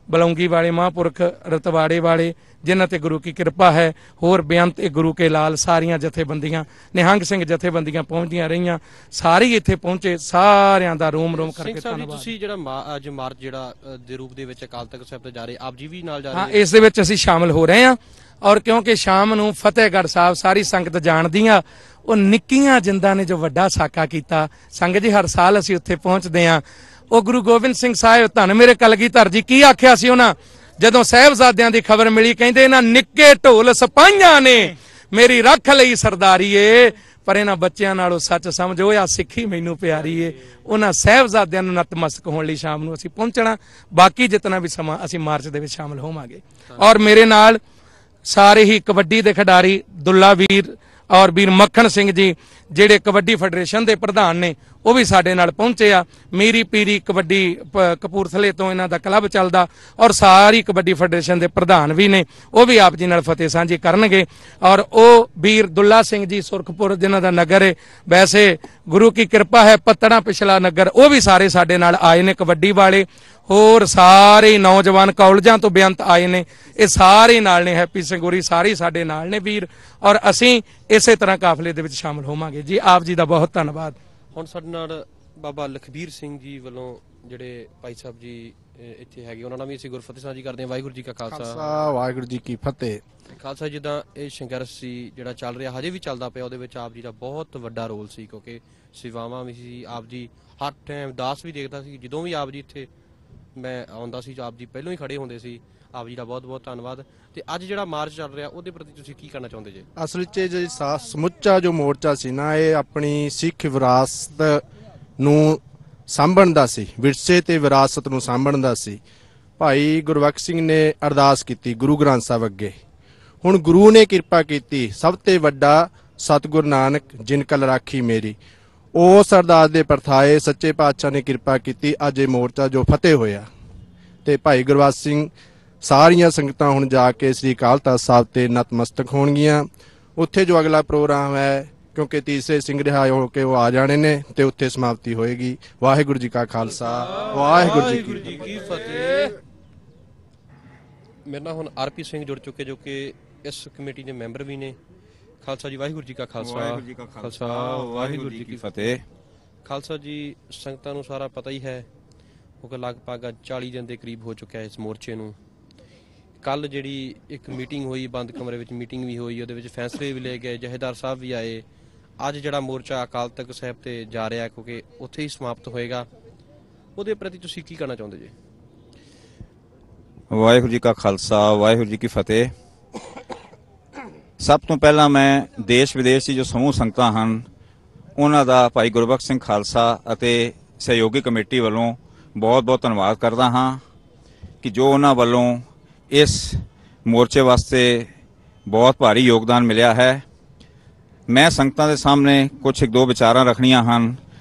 ਬਲੌਂਗੀ ਵਾਲੇ ਮਹਾਂਪੁਰਖ, ਰਤਵਾੜੇ ਵਾਲੇ, ਜਿਨ੍ਹਾਂ ਤੇ ਗੁਰੂ ਕੀ ਕਿਰਪਾ ਹੈ, ਹੋਰ ਬੇਅੰਤ ਇਹ ਗੁਰੂ ਕੇ ਲਾਲ, ਸਾਰੀਆਂ ਜਥੇਬੰਦੀਆਂ, ਨਿਹੰਗ ਸਿੰਘ ਜਥੇਬੰਦੀਆਂ ਪਹੁੰਚਦੀਆਂ ਰਹੀਆਂ, ਸਾਰੇ ਇੱਥੇ ਪਹੁੰਚੇ। ਸਾਰਿਆਂ ਦਾ ਰੋਮ ਰੋਮ ਕਰਕੇ ਧੰਨਵਾਦ। ਤੁਸੀਂ ਜਿਹੜਾ ਅੱਜ ਮਾਰਚ ਜਿਹੜਾ ਦੇ ਰੂਪ ਦੇ ਵਿੱਚ ਅਕਾਲ ਤਖਤ ਸਾਹਿਬ ਤੇ ਜਾ ਰਹੇ, ਆਪ ਜੀ ਵੀ ਨਾਲ ਜਾ ਰਹੇ? ਹਾਂ, ਇਸ ਦੇ ਵਿੱਚ ਅਸੀਂ ਸ਼ਾਮਲ ਹੋ ਰਹੇ ਹਾਂ। ਔਰ ਕਿਉਂਕਿ ਸ਼ਾਮ ਨੂੰ ਫਤਿਹਗੜ੍ਹ ਸਾਹਿਬ ਸਾਰੀ ਸੰਗਤ ਜਾਣਦੀ ਆ, ਉਹ ਨਿੱਕੀਆਂ ਜਿੰਦਾਂ ਨੇ ਜੋ ਵੱਡਾ ਸਾਕਾ ਕੀਤਾ। ਸੰਗਤ ਜੀ ਹਰ ਸਾਲ ਅਸੀਂ ਉੱਥੇ ਪਹੁੰਚਦੇ ਹਾਂ। ਉਹ ਗੁਰੂ ਗੋਬਿੰਦ ਸਿੰਘ ਸਾਹਿਬ ਧੰਨ ਮੇਰੇ ਕਲਗੀਧਰ ਜੀ ਕੀ ਆਖਿਆ ਸੀ ਉਹਨਾਂ, ਜਦੋਂ ਸਾਹਿਬਜ਼ਾਦਿਆਂ ਦੀ ਖਬਰ ਮਿਲੀ, ਕਹਿੰਦੇ ਇਹਨਾਂ ਨਿੱਕੇ ਢੋਲ ਸਿਪਾਹੀਆਂ ਨੇ ਮੇਰੀ ਰੱਖ ਲਈ ਸਰਦਾਰੀ ਏ, ਪਰ ਇਹਨਾਂ ਬੱਚਿਆਂ ਨਾਲੋਂ ਸੱਚ ਸਮਝੋ ਆ ਸਿੱਖੀ ਮੈਨੂੰ ਪਿਆਰੀ ਏ। ਉਹਨਾਂ ਸਾਹਿਬਜ਼ਾਦਿਆਂ ਨੂੰ ਨਤਮਸਤਕ ਹੋਣ ਲਈ ਸ਼ਾਮ ਨੂੰ ਅਸੀਂ ਪਹੁੰਚਣਾ। ਬਾਕੀ ਜਿਤਨਾ ਵੀ ਸਮਾਂ ਅਸੀਂ ਮਾਰਚ ਦੇ ਵਿੱਚ ਸ਼ਾਮਲ ਹੋਵਾਂਗੇ। ਔਰ ਮੇਰੇ ਨਾਲ ਸਾਰੇ ਹੀ ਕਬੱਡੀ ਦੇ ਖਿਡਾਰੀ, ਦੁੱਲਾ ਵੀਰ ਔਰ ਵੀਰ ਮੱਖਣ ਸਿੰਘ ਜੀ ਜਿਹੜੇ ਕਬੱਡੀ ਫੈਡਰੇਸ਼ਨ ਦੇ ਪ੍ਰਧਾਨ ਨੇ, ਉਹ ਵੀ ਸਾਡੇ ਨਾਲ ਪਹੁੰਚੇ ਆ। ਮੀਰੀ ਪੀਰੀ ਕਬੱਡੀ ਕਪੂਰਥਲੇ ਤੋਂ ਇਹਨਾਂ ਦਾ ਕਲੱਬ ਚੱਲਦਾ, ਔਰ ਸਾਰੀ ਕਬੱਡੀ ਫੈਡਰੇਸ਼ਨ ਦੇ ਪ੍ਰਧਾਨ ਵੀ ਨੇ, ਉਹ ਵੀ ਆਪ ਜੀ ਨਾਲ ਫਤਿਹ ਸਾਂਝੀ ਕਰਨਗੇ। ਔਰ ਉਹ ਵੀਰ ਦੁੱਲਾ ਸਿੰਘ ਜੀ ਸੁਰਖਪੁਰ ਜਿਨ੍ਹਾਂ ਦਾ ਨਗਰ ਹੈ, ਵੈਸੇ ਗੁਰੂ ਕੀ ਕਿਰਪਾ ਹੈ ਪੱਤਣਾ ਪਿਛਲਾ ਨਗਰ, ਉਹ ਵੀ ਸਾਰੇ ਸਾਡੇ ਨਾਲ ਆਏ ਨੇ ਕਬੱਡੀ ਵਾਲੇ। ਹੋਰ ਸਾਰੇ ਨੌਜਵਾਨ ਕਾਲਜਾਂ ਤੋਂ ਬੇਅੰਤ ਆਏ ਨੇ, ਇਹ ਸਾਰੇ ਨਾਲ ਨੇ। ਹੈਪੀ ਸਿੰਘੂਰੀ ਸਾਰੇ ਸਾਡੇ ਨਾਲ ਨੇ ਵੀਰ, ਔਰ ਅਸੀਂ ਇਸੇ ਤਰ੍ਹਾਂ ਕਾਫਲੇ ਦੇ ਵਿੱਚ ਸ਼ਾਮਲ ਹੋਵਾਂਗੇ ਜੀ। ਆਪ ਜੀ ਦਾ ਬਹੁਤ ਧੰਨਵਾਦ। ਹੁਣ ਸਾਡੇ ਨਾਲ ਬਾਬਾ ਲਖਬੀਰ ਸਿੰਘ ਜੀ ਵੱਲੋਂ ਜਿਹੜੇ ਭਾਈ ਸਾਹਿਬ ਜੀ ਇੱਥੇ ਹੈਗੇ, ਉਹਨਾਂ ਨਾਲ ਵੀ ਅਸੀਂ ਗੁਰਫਤਿਹ ਸਾਂਝੀ ਕਰਦੇ ਹਾਂ। ਵਾਹਿਗੁਰੂ ਜੀ ਕਾ ਖਾਲਸਾ, ਵਾਹਿਗੁਰੂ ਜੀ ਕੀ ਫਤਿਹ। ਖਾਲਸਾ, ਜਿੱਦਾਂ ਇਹ ਸੰਘਰਸ਼ ਸੀ ਜਿਹੜਾ ਚੱਲ ਰਿਹਾ, ਹਜੇ ਵੀ ਚੱਲਦਾ ਪਿਆ, ਉਹਦੇ ਵਿੱਚ ਆਪ ਜੀ ਦਾ ਬਹੁਤ ਵੱਡਾ ਰੋਲ ਸੀ, ਕਿਉਂਕਿ ਸੇਵਾਵਾਂ ਵੀ ਸੀ। ਆਪ ਜੀ ਹਰ ਟਾਈਮ ਦਾਸ ਵੀ ਦੇਖਦਾ ਸੀ। ਜਦੋਂ ਵੀ ਆਪ ਜੀ ਇੱਥੇ ਮੈਂ ਆਉਂਦਾ ਸੀ, ਆਪ ਜੀ ਪਹਿਲਾਂ ਹੀ ਖੜੇ ਹੁੰਦੇ ਸੀ। ਆਪ ਜੀ ਦਾ ਬਹੁਤ ਬਹੁਤ ਧੰਨਵਾਦ। ਤੇ ਅੱਜ ਜਿਹੜਾ ਮਾਰਚ ਚੱਲ ਰਿਹਾ, ਉਹਦੇ ਪ੍ਰਤੀ ਤੁਸੀਂ ਕੀ ਕਹਿਣਾ ਚਾਹੁੰਦੇ ਜੀ? ਅਸਲ 'ਚ ਜੇ ਸਮੁੱਚਾ ਜੋ ਮੋਰਚਾ ਸੀ ਨਾ, ਇਹ ਆਪਣੀ ਸਿੱਖ ਵਿਰਾਸਤ ਨੂੰ ਸਾਂਭਣ ਦਾ ਸੀ, ਵਿਰਸੇ ਤੇ ਵਿਰਾਸਤ ਨੂੰ ਸਾਂਭਣ ਦਾ ਸੀ। ਭਾਈ ਗੁਰਬਖਸ਼ ਸਿੰਘ ਨੇ ਅਰਦਾਸ ਕੀਤੀ ਗੁਰੂ ਗ੍ਰੰਥ ਸਾਹਿਬ ਅੱਗੇ। ਹੁਣ ਗੁਰੂ ਨੇ ਕਿਰਪਾ ਕੀਤੀ, ਸਭ ਤੋਂ ਵੱਡਾ ਸਤਿਗੁਰੂ ਨਾਨਕ ਜਿਨ ਕਲ ਰਾਖੀ ਮੇਰੀ, ਉਸ ਅਰਦਾਸ ਦੇ ਪਰਥਾਏ ਸੱਚੇ ਪਾਤਸ਼ਾਹ ਨੇ ਕਿਰਪਾ ਕੀਤੀ। ਅੱਜ ਇਹ ਮੋਰਚਾ ਜੋ ਫਤਿਹ ਹੋਇਆ, ਤੇ ਭਾਈ ਗੁਰਬਖਸ਼ ਸਿੰਘ ਸਾਰੀਆਂ ਸੰਗਤਾਂ ਹੁਣ ਜਾ ਕੇ ਸ੍ਰੀ ਅਕਾਲ ਤਖ਼ਤ ਸਾਹਿਬ ਤੇ ਨਤਮਸਤਕ ਹੋਣਗੀਆਂ। ਉੱਥੇ ਜੋ ਅਗਲਾ ਪ੍ਰੋਗਰਾਮ ਹੈ, ਕਿਉਂਕਿ ਤੀਸਰੇ ਸਿੰਘ ਰਿਹਾ ਹੋ ਕੇ ਉਹ ਆ ਜਾਣੇ ਨੇ, ਤੇ ਉੱਥੇ ਸਮਾਪਤੀ ਹੋਏਗੀ। ਵਾਹਿਗੁਰੂ ਜੀ ਕਾ ਖਾਲਸਾ, ਵਾਹਿਗੁਰੂ ਜੀ ਕੀ ਫਤਿਹ। ਮੇਰੇ ਨਾਲ ਹੁਣ ਆਰਪੀ ਸਿੰਘ ਜੁੜ ਚੁੱਕੇ ਜੋ ਕਿ ਇਸ ਕਮੇਟੀ ਦੇ ਮੈਂਬਰ ਵੀ ਨੇ। ਖਾਲਸਾ ਜੀ, ਵਾਹਿਗੁਰੂ ਜੀ ਕਾ ਖਾਲਸਾ, ਵਾਹਿਗੁਰੂ ਜੀ ਕੀ ਫਤਿਹ। ਖਾਲਸਾ ਜੀ, ਸੰਗਤਾਂ ਨੂੰ ਸਾਰਾ ਪਤਾ ਹੀ ਹੈ ਕਿਉਂਕਿ ਲਗਭਗ 40 ਦਿਨ ਦੇ ਕਰੀਬ ਹੋ ਚੁੱਕਿਆ ਇਸ ਮੋਰਚੇ ਨੂੰ। ਕੱਲ ਜਿਹੜੀ ਇੱਕ ਮੀਟਿੰਗ ਹੋਈ, ਬੰਦ ਕਮਰੇ ਵਿੱਚ ਮੀਟਿੰਗ ਵੀ ਹੋਈ, ਉਹਦੇ ਵਿੱਚ ਫੈਸਲੇ ਵੀ ਲਏ ਗਏ, ਜਥੇਦਾਰ ਸਾਹਿਬ ਵੀ ਆਏ। ਅੱਜ ਜਿਹੜਾ ਮੋਰਚਾ ਅਕਾਲ ਤਖਤ ਸਾਹਿਬ ਤੇ ਜਾ ਰਿਹਾ ਕਿਉਂਕਿ ਉੱਥੇ ਹੀ ਸਮਾਪਤ ਹੋਏਗਾ, ਉਹਦੇ ਪ੍ਰਤੀ ਤੁਸੀਂ ਕੀ ਕਹਿਣਾ ਚਾਹੁੰਦੇ ਜੀ? ਵਾਹਿਗੁਰੂ ਜੀ ਕਾ ਖਾਲਸਾ, ਵਾਹਿਗੁਰੂ ਜੀ ਕੀ ਫਤਿਹ। ਸਭ ਤੋਂ ਪਹਿਲਾਂ ਮੈਂ ਦੇਸ਼ ਵਿਦੇਸ਼ ਦੀ ਜੋ ਸਮੂਹ ਸੰਗਤਾਂ ਹਨ ਉਹਨਾਂ ਦਾ ਭਾਈ ਗੁਰਬਖਸ਼ ਸਿੰਘ ਖਾਲਸਾ ਅਤੇ ਸਹਿਯੋਗੀ ਕਮੇਟੀ ਵੱਲੋਂ ਬਹੁਤ-ਬਹੁਤ ਧੰਨਵਾਦ ਕਰਦਾ ਹਾਂ ਕਿ ਜੋ ਉਹਨਾਂ ਵੱਲੋਂ ਇਸ ਮੋਰਚੇ ਵਾਸਤੇ ਬਹੁਤ ਭਾਰੀ ਯੋਗਦਾਨ ਮਿਲਿਆ ਹੈ। ਮੈਂ ਸੰਗਤਾਂ ਦੇ ਸਾਹਮਣੇ ਕੁਝ ਇੱਕ ਦੋ ਵਿਚਾਰਾਂ ਰੱਖਣੀਆਂ ਹਨ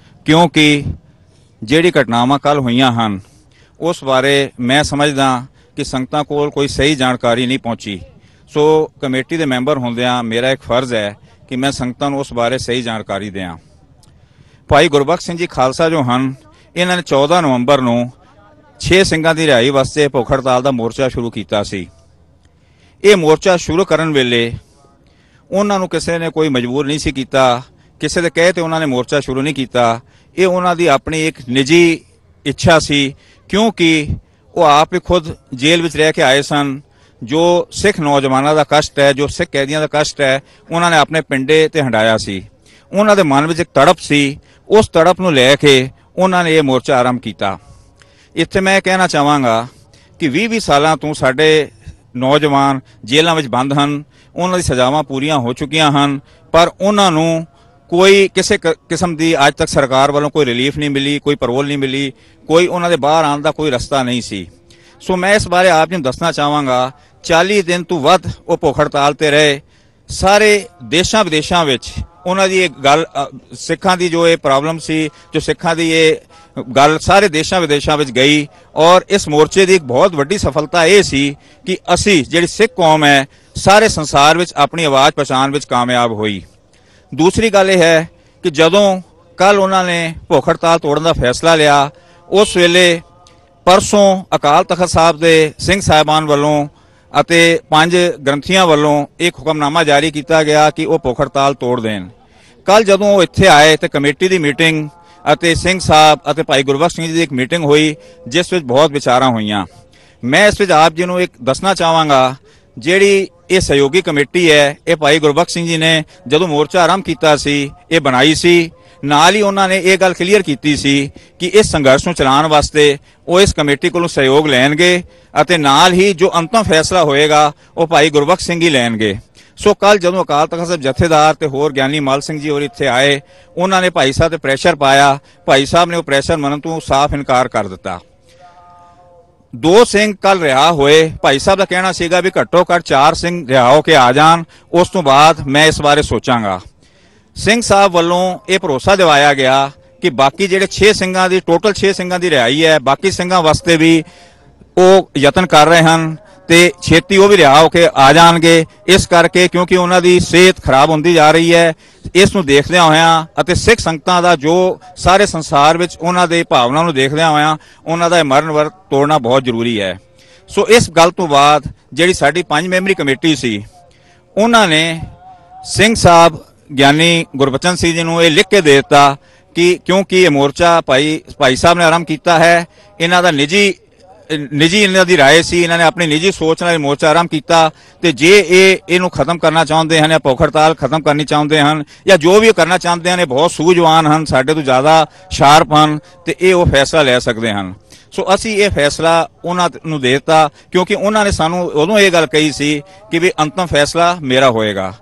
ਕਿਉਂਕਿ ਜਿਹੜੀ ਘਟਨਾਵਾਂ ਕੱਲ ਹੋਈਆਂ ਹਨ ਉਸ ਬਾਰੇ ਮੈਂ ਸਮਝਦਾ ਕਿ ਸੰਗਤਾਂ ਕੋਲ ਕੋਈ ਸਹੀ ਜਾਣਕਾਰੀ ਨਹੀਂ ਪਹੁੰਚੀ। ਸੋ ਕਮੇਟੀ ਦੇ ਮੈਂਬਰ ਹੁੰਦਿਆਂ ਮੇਰਾ ਇੱਕ ਫਰਜ਼ ਹੈ ਕਿ ਮੈਂ ਸੰਗਤਾਂ ਨੂੰ ਉਸ ਬਾਰੇ ਸਹੀ ਜਾਣਕਾਰੀ ਦਿਆਂ। ਭਾਈ ਗੁਰਬਖਸ਼ ਸਿੰਘ ਜੀ ਖਾਲਸਾ ਜੋ ਹਨ, ਇਹਨਾਂ ਨੇ 14 ਨਵੰਬਰ ਨੂੰ 6 ਸਿੰਘਾਂ ਦੀ ਰਿਹਾਈ ਵਾਸਤੇ ਭੁੱਖ ਹੜਤਾਲ ਦਾ ਮੋਰਚਾ ਸ਼ੁਰੂ ਕੀਤਾ ਸੀ। ਇਹ ਮੋਰਚਾ ਸ਼ੁਰੂ ਕਰਨ ਵੇਲੇ ਉਹਨਾਂ ਨੂੰ ਕਿਸੇ ਨੇ ਕੋਈ ਮਜਬੂਰ ਨਹੀਂ ਸੀ ਕੀਤਾ, ਕਿਸੇ ਦੇ ਕਹੇ ਤੇ ਉਹਨਾਂ ਨੇ ਮੋਰਚਾ ਸ਼ੁਰੂ ਨਹੀਂ ਕੀਤਾ। ਇਹ ਉਹਨਾਂ ਦੀ ਆਪਣੀ ਇੱਕ ਨਿੱਜੀ ਇੱਛਾ ਸੀ ਕਿਉਂਕਿ ਉਹ ਆਪ ਹੀ ਖੁਦ ਜੇਲ੍ਹ ਵਿੱਚ ਰਹਿ ਕੇ ਆਏ ਸਨ। ਜੋ ਸਿੱਖ ਨੌਜਵਾਨਾਂ ਦਾ ਕਸ਼ਟ ਹੈ, ਜੋ ਸਿੱਖ ਕੈਦੀਆਂ ਦਾ ਕਸ਼ਟ ਹੈ, ਉਹਨਾਂ ਨੇ ਆਪਣੇ ਪਿੰਡੇ ਤੇ ਹੰਡਾਇਆ ਸੀ। ਉਹਨਾਂ ਦੇ ਮਨ ਵਿੱਚ ਇੱਕ ਤੜਪ ਸੀ, ਉਸ ਤੜਪ ਨੂੰ ਲੈ ਕੇ ਉਹਨਾਂ ਨੇ ਇਹ ਮੋਰਚਾ ਆਰੰਭ ਕੀਤਾ। ਇੱਥੇ ਮੈਂ ਕਹਿਣਾ ਚਾਹਾਂਗਾ ਕਿ 20-20 ਸਾਲਾਂ ਤੋਂ ਸਾਡੇ ਨੌਜਵਾਨ ਜੇਲ੍ਹਾਂ ਵਿੱਚ ਬੰਦ ਹਨ, ਉਹਨਾਂ ਦੀ ਸਜ਼ਾਵਾਂ ਪੂਰੀਆਂ ਹੋ ਚੁੱਕੀਆਂ ਹਨ, ਪਰ ਉਹਨਾਂ ਨੂੰ ਕੋਈ ਕਿਸੇ ਕਿਸਮ ਦੀ ਅੱਜ ਤੱਕ ਸਰਕਾਰ ਵੱਲੋਂ ਕੋਈ ਰਿਲੀਫ ਨਹੀਂ ਮਿਲੀ, ਕੋਈ ਪੈਰੋਲ ਨਹੀਂ ਮਿਲੀ, ਕੋਈ ਉਹਨਾਂ ਦੇ ਬਾਹਰ ਆਉਣ ਦਾ ਕੋਈ ਰਸਤਾ ਨਹੀਂ ਸੀ। ਸੋ ਮੈਂ ਇਸ ਬਾਰੇ ਆਪ ਜੀ ਨੂੰ ਦੱਸਣਾ ਚਾਹਾਂਗਾ 40 ਦਿਨ ਤੋਂ ਵੱਧ ਉਹ ਭੁੱਖ ਹੜਤਾਲ ਤੇ ਰਹੇ। ਸਾਰੇ ਦੇਸ਼ਾਂ ਵਿਦੇਸ਼ਾਂ ਵਿੱਚ ਉਹਨਾਂ ਦੀ ਇਹ ਗੱਲ, ਸਿੱਖਾਂ ਦੀ ਜੋ ਇਹ ਪ੍ਰੋਬਲਮ ਸੀ, ਜੋ ਸਿੱਖਾਂ ਦੀ ਇਹ ਗੱਲ ਸਾਰੇ ਦੇਸ਼ਾਂ ਵਿਦੇਸ਼ਾਂ ਵਿੱਚ ਗਈ। ਔਰ ਇਸ ਮੋਰਚੇ ਦੀ ਇੱਕ ਬਹੁਤ ਵੱਡੀ ਸਫਲਤਾ ਇਹ ਸੀ ਕਿ ਅਸੀਂ ਜਿਹੜੀ ਸਿੱਖ ਕੌਮ ਹੈ ਸਾਰੇ ਸੰਸਾਰ ਵਿੱਚ ਆਪਣੀ ਆਵਾਜ਼ ਪਛਾਣ ਵਿੱਚ ਕਾਮਯਾਬ ਹੋਈ। ਦੂਸਰੀ ਗੱਲ ਇਹ ਹੈ ਕਿ ਜਦੋਂ ਕੱਲ ਉਹਨਾਂ ਨੇ ਭੁੱਖ ਹੜਤਾਲ ਤੋੜਨ ਦਾ ਫੈਸਲਾ ਲਿਆ, ਉਸ ਵੇਲੇ ਪਰਸੋਂ ਅਕਾਲ ਤਖਤ ਸਾਹਿਬ ਦੇ ਸਿੰਘ ਸਾਹਿਬਾਨ ਵੱਲੋਂ ਅਤੇ 5 ਗ੍ਰੰਥੀਆਂ ਵੱਲੋਂ ਇੱਕ ਹੁਕਮਨਾਮਾ ਜਾਰੀ ਕੀਤਾ ਗਿਆ ਕਿ ਉਹ ਭੁੱਖ ਹੜਤਾਲ ਤੋੜ ਦੇਣ। ਕੱਲ ਜਦੋਂ ਉਹ ਇੱਥੇ ਆਏ ਤੇ ਕਮੇਟੀ ਦੀ ਮੀਟਿੰਗ ਅਤੇ ਸਿੰਘ ਸਾਹਿਬ ਅਤੇ ਭਾਈ ਗੁਰਬਖਸ਼ ਸਿੰਘ ਜੀ ਦੀ ਇੱਕ ਮੀਟਿੰਗ ਹੋਈ ਜਿਸ ਵਿੱਚ ਬਹੁਤ ਵਿਚਾਰਾਂ ਹੋਈਆਂ। ਮੈਂ ਇਸ ਵਿੱਚ ਆਪ ਜੀ ਨੂੰ ਇੱਕ ਦੱਸਣਾ ਚਾਹਾਂਗਾ, ਜਿਹੜੀ ਇਹ ਸਹਿਯੋਗੀ ਕਮੇਟੀ ਹੈ ਇਹ ਭਾਈ ਗੁਰਬਖਸ਼ ਸਿੰਘ ਜੀ ਨੇ ਜਦੋਂ ਮੋਰਚਾ ਆਰੰਭ ਕੀਤਾ ਸੀ ਇਹ ਬਣਾਈ ਸੀ। ਨਾਲ ਹੀ ਉਹਨਾਂ ਨੇ ਇਹ ਗੱਲ ਕਲੀਅਰ ਕੀਤੀ ਸੀ ਕਿ ਇਸ ਸੰਘਰਸ਼ ਨੂੰ ਚਲਾਉਣ ਵਾਸਤੇ ਉਹ ਇਸ ਕਮੇਟੀ ਕੋਲੋਂ ਸਹਿਯੋਗ ਲੈਣਗੇ ਅਤੇ ਨਾਲ ਹੀ ਜੋ ਅੰਤਮ ਫੈਸਲਾ ਹੋਏਗਾ ਉਹ ਭਾਈ ਗੁਰਬਖਸ਼ ਸਿੰਘ ਹੀ ਲੈਣਗੇ। ਸੋ ਕੱਲ ਜਦੋਂ ਅਕਾਲ ਤਖਤ ਸਾਹਿਬ ਜਥੇਦਾਰ ਤੇ ਹੋਰ ਗਿਆਨੀ ਮਾਲ ਸਿੰਘ ਜੀ ਹੋਰ ਇੱਥੇ ਆਏ, ਉਹਨਾਂ ਨੇ ਭਾਈ ਸਾਹਿਬ ਤੇ ਪ੍ਰੈਸ਼ਰ ਪਾਇਆ। ਭਾਈ ਸਾਹਿਬ ਨੇ ਉਹ ਪ੍ਰੈਸ਼ਰ ਮੰਨਣ ਤੋਂ ਸਾਫ਼ ਇਨਕਾਰ ਕਰ ਦਿੱਤਾ। 2 ਸਿੰਘ ਕੱਲ ਰਿਹਾ ਹੋਏ। ਭਾਈ ਸਾਹਿਬ ਦਾ ਕਹਿਣਾ ਸੀਗਾ ਵੀ ਘੱਟੋ ਘੱਟ 4 ਸਿੰਘ ਰਿਹਾ ਹੋ ਕੇ ਆ ਜਾਣ, ਉਸ ਤੋਂ ਬਾਅਦ ਮੈਂ ਇਸ ਬਾਰੇ ਸੋਚਾਂਗਾ। ਸਿੰਘ ਸਾਹਿਬ ਵੱਲੋਂ ਇਹ ਭਰੋਸਾ ਦਿਵਾਇਆ ਗਿਆ ਕਿ ਬਾਕੀ ਜਿਹੜੇ 6 ਸਿੰਘਾਂ ਦੀ ਟੋਟਲ 6 ਸਿੰਘਾਂ ਦੀ ਰਿਹਾਈ ਹੈ, ਬਾਕੀ ਸਿੰਘਾਂ ਵਾਸਤੇ ਵੀ ਉਹ ਯਤਨ ਕਰ ਰਹੇ ਹਨ ਤੇ ਛੇਤੀ ਉਹ ਵੀ ਰਿਹਾ ਹੋ ਕੇ ਆ ਜਾਣਗੇ। ਇਸ ਕਰਕੇ ਕਿਉਂਕਿ ਉਹਨਾਂ ਦੀ ਸਿਹਤ ਖਰਾਬ ਹੁੰਦੀ ਜਾ ਰਹੀ ਹੈ, ਇਸ ਨੂੰ ਦੇਖਦਿਆਂ ਹੋਇਆਂ ਅਤੇ ਸਿੱਖ ਸੰਗਤਾਂ ਦਾ ਜੋ ਸਾਰੇ ਸੰਸਾਰ ਵਿੱਚ ਉਹਨਾਂ ਦੇ ਭਾਵਨਾ ਨੂੰ ਦੇਖਦਿਆਂ ਹੋਇਆਂ ਉਹਨਾਂ ਦਾ ਇਹ ਮਰਨ ਵਰਤ ਤੋੜਨਾ ਬਹੁਤ ਜ਼ਰੂਰੀ ਹੈ। ਸੋ ਇਸ ਗੱਲ ਤੋਂ ਬਾਅਦ ਜਿਹੜੀ ਸਾਡੀ 5 ਮੈਂਬਰੀ ਕਮੇਟੀ ਸੀ ਉਹਨਾਂ ਨੇ ਸਿੰਘ ਸਾਹਿਬ ਗਿਆਨੀ ਗੁਰਬਚਨ ਸਿੰਘ ਜੀ ਨੂੰ ਇਹ ਲਿਖ ਕੇ ਦੇ ਦਿੱਤਾ ਕਿ ਕਿਉਂਕਿ ਇਹ ਮੋਰਚਾ ਭਾਈ ਸਾਹਿਬ ਨੇ ਆਰੰਭ ਕੀਤਾ ਹੈ, ਇਹਨਾਂ ਦਾ ਨਿੱਜੀ ਇਹਨਾਂ ਦੀ ਰਾਏ ਸੀ, ਇਹਨਾਂ ਨੇ ਆਪਣੀ ਨਿੱਜੀ ਸੋਚ ਨਾਲ ਮੋਰਚਾ ਆਰੰਭ ਕੀਤਾ ਤੇ ਜੇ ਇਹਨੂੰ ਖਤਮ ਕਰਨਾ ਚਾਹੁੰਦੇ ਹਨ ਜਾਂ ਭੁੱਖ ਹੜਤਾਲ ਖਤਮ ਕਰਨੀ ਚਾਹੁੰਦੇ ਹਨ ਜਾਂ ਜੋ ਵੀ ਕਰਨਾ ਚਾਹੁੰਦੇ ਹਨ, ਇਹ ਬਹੁਤ ਸੂਝਵਾਨ ਹਨ, ਸਾਡੇ ਤੋਂ ਜ਼ਿਆਦਾ ਸ਼ਾਰਪ ਹਨ ਤੇ ਇਹ ਉਹ ਫੈਸਲਾ ਲੈ ਸਕਦੇ ਹਨ। ਸੋ ਅਸੀਂ ਇਹ ਫੈਸਲਾ ਉਹਨਾਂ ਨੂੰ ਦੇ ਦਿੱਤਾ ਕਿਉਂਕਿ ਉਹਨਾਂ ਨੇ ਸਾਨੂੰ ਉਦੋਂ ਇਹ ਗੱਲ ਕਹੀ ਸੀ ਕਿ ਵੀ ਅੰਤਮ ਫੈਸਲਾ ਮੇਰਾ ਹੋਏਗਾ।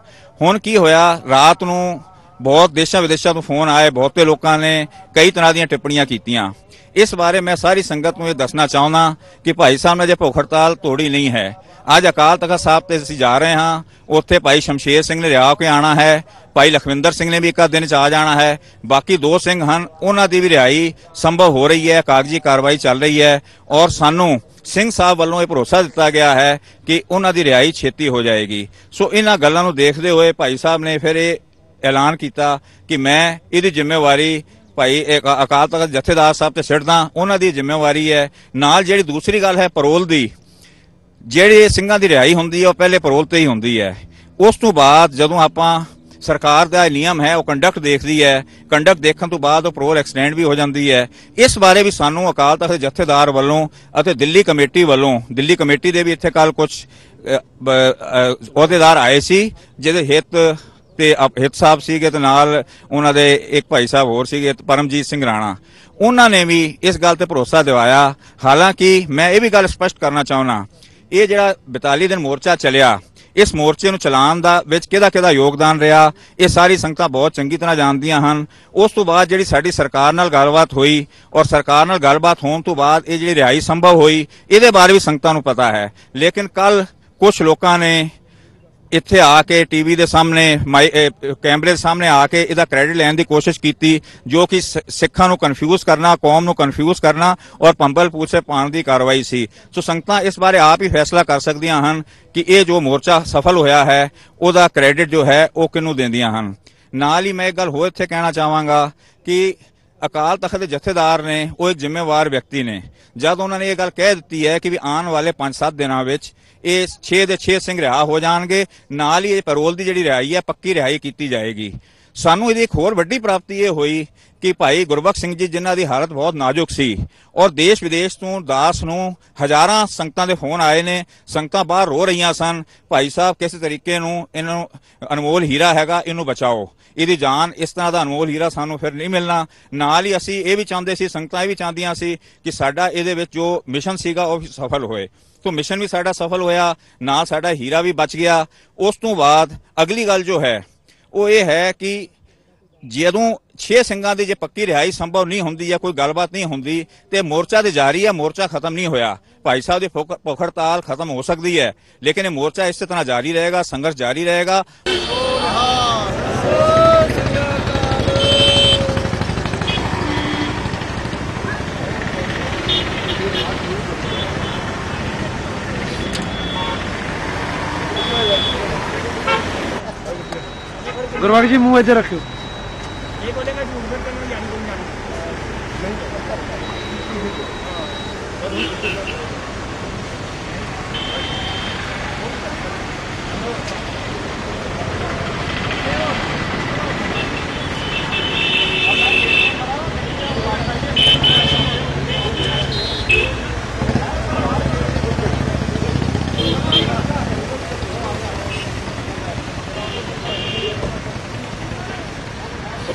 ਹੁਣ ਕੀ ਹੋਇਆ, ਰਾਤ ਨੂੰ ਬਹੁਤ ਦੇਸ਼ਾਂ ਵਿਦੇਸ਼ਾਂ ਤੋਂ ਫੋਨ ਆਏ, ਬਹੁਤੇ ਲੋਕਾਂ ਨੇ ਕਈ ਤਰ੍ਹਾਂ ਦੀਆਂ ਟਿੱਪਣੀਆਂ ਕੀਤੀਆਂ। ਇਸ ਬਾਰੇ ਮੈਂ ਸਾਰੀ ਸੰਗਤ ਨੂੰ ਇਹ ਦੱਸਣਾ ਚਾਹੁੰਦਾ ਕਿ ਭਾਈ ਸਾਹਿਬ ਨੇ ਜੇ ਭੁੱਖ ਹੜਤਾਲ ਤੋੜੀ ਨਹੀਂ ਹੈ। ਅੱਜ ਅਕਾਲ ਤਖਤ ਸਾਹਿਬ ਤੇ ਅਸੀਂ ਜਾ ਰਹੇ ਹਾਂ, ਉੱਥੇ ਭਾਈ ਸ਼ਮਸ਼ੇਰ ਸਿੰਘ ਨੇ ਰਿਹਾ ਹੋ ਕੇ ਆਉਣਾ ਹੈ, ਭਾਈ ਲਖਵਿੰਦਰ ਸਿੰਘ ਨੇ ਵੀ ਇੱਕ ਦਿਨ ਚ ਆ ਜਾਣਾ ਹੈ, ਬਾਕੀ 2 ਸਿੰਘ ਹਨ ਉਹਨਾਂ ਦੀ ਵੀ ਰਿਹਾਈ ਸੰਭਵ ਹੋ ਰਹੀ ਹੈ, ਕਾਗਜ਼ੀ ਕਾਰਵਾਈ ਚੱਲ ਰਹੀ ਹੈ ਔਰ ਸਾਨੂੰ ਸਿੰਘ ਸਾਹਿਬ ਵੱਲੋਂ ਇਹ ਭਰੋਸਾ ਦਿੱਤਾ ਗਿਆ ਹੈ ਕਿ ਉਹਨਾਂ ਦੀ ਰਿਹਾਈ ਛੇਤੀ ਹੋ ਜਾਏਗੀ। ਸੋ ਇਹਨਾਂ ਗੱਲਾਂ ਨੂੰ ਦੇਖਦੇ ਹੋਏ ਭਾਈ ਸਾਹਿਬ ਨੇ ਫਿਰ ਇਹ ਐਲਾਨ ਕੀਤਾ ਕਿ ਮੈਂ ਇਹਦੀ ਜ਼ਿੰਮੇਵਾਰੀ ਭਾਈ ਅਕਾਲ ਤਖਤ ਜਥੇਦਾਰ ਸਾਹਿਬ ਤੇ ਛੱਡਦਾ, ਉਹਨਾਂ ਦੀ ਜ਼ਿੰਮੇਵਾਰੀ ਹੈ। ਨਾਲ ਜਿਹੜੀ ਦੂਸਰੀ ਗੱਲ ਹੈ ਪੈਰੋਲ ਦੀ, ਜਿਹੜੇ ਸਿੰਘਾਂ ਦੀ ਰਿਹਾਈ ਹੁੰਦੀ ਹੈ ਉਹ ਪਹਿਲੇ ਪੈਰੋਲ ਤੇ ਹੀ ਹੁੰਦੀ ਹੈ। ਉਸ ਤੋਂ ਬਾਅਦ ਜਦੋਂ ਆਪਾਂ ਸਰਕਾਰ ਦਾ ਨਿਯਮ ਹੈ ਉਹ ਕੰਡਕਟ ਦੇਖਦੀ ਹੈ, ਕੰਡਕਟ ਦੇਖਣ ਤੋਂ ਬਾਅਦ ਉਹ ਪੈਰੋਲ ਐਕਸਟੈਂਡ ਵੀ ਹੋ ਜਾਂਦੀ ਹੈ। ਇਸ ਬਾਰੇ ਵੀ ਸਾਨੂੰ ਅਕਾਲ ਤਖਤ ਦੇ ਜਥੇਦਾਰ ਵੱਲੋਂ ਅਤੇ ਦਿੱਲੀ ਕਮੇਟੀ ਵੱਲੋਂ, ਦਿੱਲੀ ਕਮੇਟੀ ਦੇ ਵੀ ਇੱਥੇ ਕੱਲ ਕੁਝ ਅਹੁਦੇਦਾਰ ਆਏ ਸੀ ਜਿਹਦੇ ਹਿੱਤ ਸਾਹਿਬ ਸੀਗੇ ਤੇ ਨਾਲ ਉਹਨਾਂ ਦੇ ਇੱਕ ਭਾਈ ਸਾਹਿਬ ਹੋਰ ਸੀਗੇ ਪਰਮਜੀਤ ਸਿੰਘ ਰਾਣਾ, ਉਹਨਾਂ ਨੇ ਵੀ ਇਸ ਗੱਲ ਤੇ ਭਰੋਸਾ ਦਿਵਾਇਆ। ਹਾਲਾਂਕਿ ਮੈਂ ਇਹ ਵੀ ਗੱਲ ਸਪਸ਼ਟ ਕਰਨਾ ਚਾਹੁੰਦਾ, ਇਹ ਜਿਹੜਾ 42 ਦਿਨ ਮੋਰਚਾ ਚੱਲਿਆ, ਇਸ ਮੋਰਚੇ ਨੂੰ ਚਲਾਉਣ ਦਾ ਵਿੱਚ ਕਿਹਦਾ ਯੋਗਦਾਨ ਰਿਹਾ ਇਹ ਸਾਰੀ ਸੰਗਤਾਂ ਬਹੁਤ ਚੰਗੀ ਤਰ੍ਹਾਂ ਜਾਣਦੀਆਂ ਹਨ। ਉਸ ਤੋਂ ਬਾਅਦ ਜਿਹੜੀ ਸਾਡੀ ਸਰਕਾਰ ਨਾਲ ਗੱਲਬਾਤ ਹੋਈ ਔਰ ਸਰਕਾਰ ਨਾਲ ਗੱਲਬਾਤ ਹੋਣ ਤੋਂ ਬਾਅਦ ਇਹ ਜਿਹੜੀ ਰਿਹਾਈ ਸੰਭਵ ਹੋਈ ਇਹਦੇ ਬਾਰੇ ਵੀ ਸੰਗਤਾਂ ਨੂੰ ਪਤਾ ਹੈ। ਲੇਕਿਨ ਕੱਲ ਕੁਝ ਲੋਕਾਂ ਨੇ ਇੱਥੇ ਆ ਕੇ ਟੀਵੀ ਦੇ ਸਾਹਮਣੇ ਕੈਮਰੇ ਦੇ ਸਾਹਮਣੇ ਆ ਕੇ ਇਹਦਾ ਕ੍ਰੈਡਿਟ ਲੈਣ ਦੀ ਕੋਸ਼ਿਸ਼ ਕੀਤੀ, ਜੋ ਕਿ ਸਿੱਖਾਂ ਨੂੰ ਕਨਫਿਊਜ਼ ਕਰਨਾ, ਕੌਮ ਨੂੰ ਕਨਫਿਊਜ਼ ਕਰਨਾ ਔਰ ਪੰਬਲ ਪੂਛੇ ਪਾਉਣ ਦੀ ਕਾਰਵਾਈ ਸੀ। ਸੋ ਸੰਗਤਾਂ ਇਸ ਬਾਰੇ ਆਪ ਹੀ ਫੈਸਲਾ ਕਰ ਸਕਦੀਆਂ ਹਨ ਕਿ ਇਹ ਜੋ ਮੋਰਚਾ ਸਫਲ ਹੋਇਆ ਹੈ ਉਹਦਾ ਕ੍ਰੈਡਿਟ ਜੋ ਹੈ ਉਹ ਕਿਹਨੂੰ ਦਿੰਦੀਆਂ ਹਨ। ਨਾਲ ਹੀ ਮੈਂ ਇੱਕ ਗੱਲ ਹੋਰ ਇੱਥੇ ਕਹਿਣਾ ਚਾਹਾਂਗਾ ਕਿ ਅਕਾਲ ਤਖਤ ਦੇ ਜਥੇਦਾਰ ਨੇ ਉਹ ਇੱਕ ਜ਼ਿੰਮੇਵਾਰ ਵਿਅਕਤੀ ਨੇ। ਜਦ ਉਹਨਾਂ ਨੇ ਇਹ ਗੱਲ ਕਹਿ ਦਿੱਤੀ ਹੈ ਕਿ ਵੀ ਆਉਣ ਵਾਲੇ 5-7 ਦਿਨਾਂ ਵਿੱਚ ਇਹ 6 ਦੇ 6 ਸਿੰਘ ਰਿਹਾ ਹੋ ਜਾਣਗੇ, ਨਾਲ ਹੀ ਇਹ ਪੈਰੋਲ ਦੀ ਜਿਹੜੀ ਰਿਹਾਈ ਹੈ ਪੱਕੀ ਰਿਹਾਈ ਕੀਤੀ ਜਾਏਗੀ। ਸਾਨੂੰ ਇਹਦੀ ਇੱਕ ਹੋਰ ਵੱਡੀ ਪ੍ਰਾਪਤੀ ਇਹ ਹੋਈ ਕਿ ਭਾਈ ਗੁਰਬਖਸ਼ ਸਿੰਘ ਜੀ ਜਿਨ੍ਹਾਂ ਦੀ ਹਾਲਤ ਬਹੁਤ ਨਾਜ਼ੁਕ ਸੀ ਔਰ ਦੇਸ਼ ਵਿਦੇਸ਼ ਤੋਂ ਦਾਸ ਨੂੰ ਹਜ਼ਾਰਾਂ ਸੰਗਤਾਂ ਦੇ ਫੋਨ ਆਏ ਨੇ, ਸੰਗਤਾਂ ਬਾਹਰ ਰੋ ਰਹੀਆਂ ਸਨ, ਭਾਈ ਸਾਹਿਬ ਕਿਸੇ ਤਰੀਕੇ ਨੂੰ ਇਹਨਾਂ ਨੂੰ ਅਨਮੋਲ ਹੀਰਾ ਹੈਗਾ ਇਹਨੂੰ ਬਚਾਓ, ਇਹਦੀ ਜਾਨ, ਇਸ ਤਰ੍ਹਾਂ ਦਾ ਅਨਮੋਲ ਹੀਰਾ ਸਾਨੂੰ ਫਿਰ ਨਹੀਂ ਮਿਲਣਾ। ਨਾਲ ਹੀ ਅਸੀਂ ਇਹ ਵੀ ਚਾਹੁੰਦੇ ਸੀ, ਸੰਗਤਾਂ ਇਹ ਵੀ ਚਾਹੁੰਦੀਆਂ ਸੀ ਕਿ ਸਾਡਾ ਇਹਦੇ ਵਿੱਚ ਜੋ ਮਿਸ਼ਨ ਸੀਗਾ ਉਹ ਵੀ ਸਫਲ ਹੋਏ। तो मिशन भी साडा सफल होया, नाल साडा हीरा भी बच गया। उस तो बाद अगली गल जो है वो ये है कि ਜਦੋਂ 6 ਸਿੰਘਾਂ ਦੀ ਜੇ ਪੱਕੀ ਰਿਹਾਈ ਸੰਭਵ ਨਹੀਂ ਹੁੰਦੀ ਜਾਂ ਕੋਈ ਗੱਲਬਾਤ ਨਹੀਂ ਹੁੰਦੀ ਤੇ ਮੋਰਚਾ ਤੇ ਜਾਰੀ ਹੈ, ਮੋਰਚਾ ਖਤਮ ਨਹੀਂ ਹੋਇਆ। ਭਾਈ ਸਾਹਿਬ ਦੀ ਭੁੱਖ ਹੜਤਾਲ ਖਤਮ ਹੋ ਸਕਦੀ ਹੈ ਲੇਕਿਨ ਇਹ ਮੋਰਚਾ ਇਸੇ ਤਰ੍ਹਾਂ ਜਾਰੀ ਰਹੇਗਾ, ਸੰਘਰਸ਼ ਜਾਰੀ ਰਹੇਗਾ। गुरबख्श जी मुंह इधर रखियो। ये बोलेगा कि उधर करना जान को जान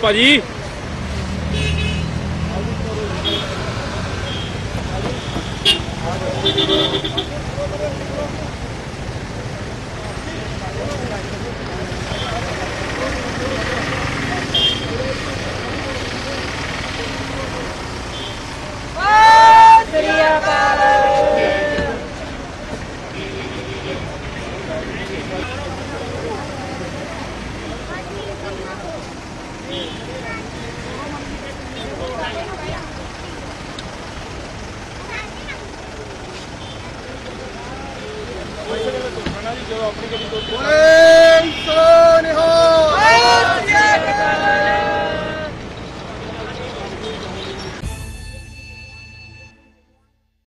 ਭਾਜੀ बोले सो निहाल।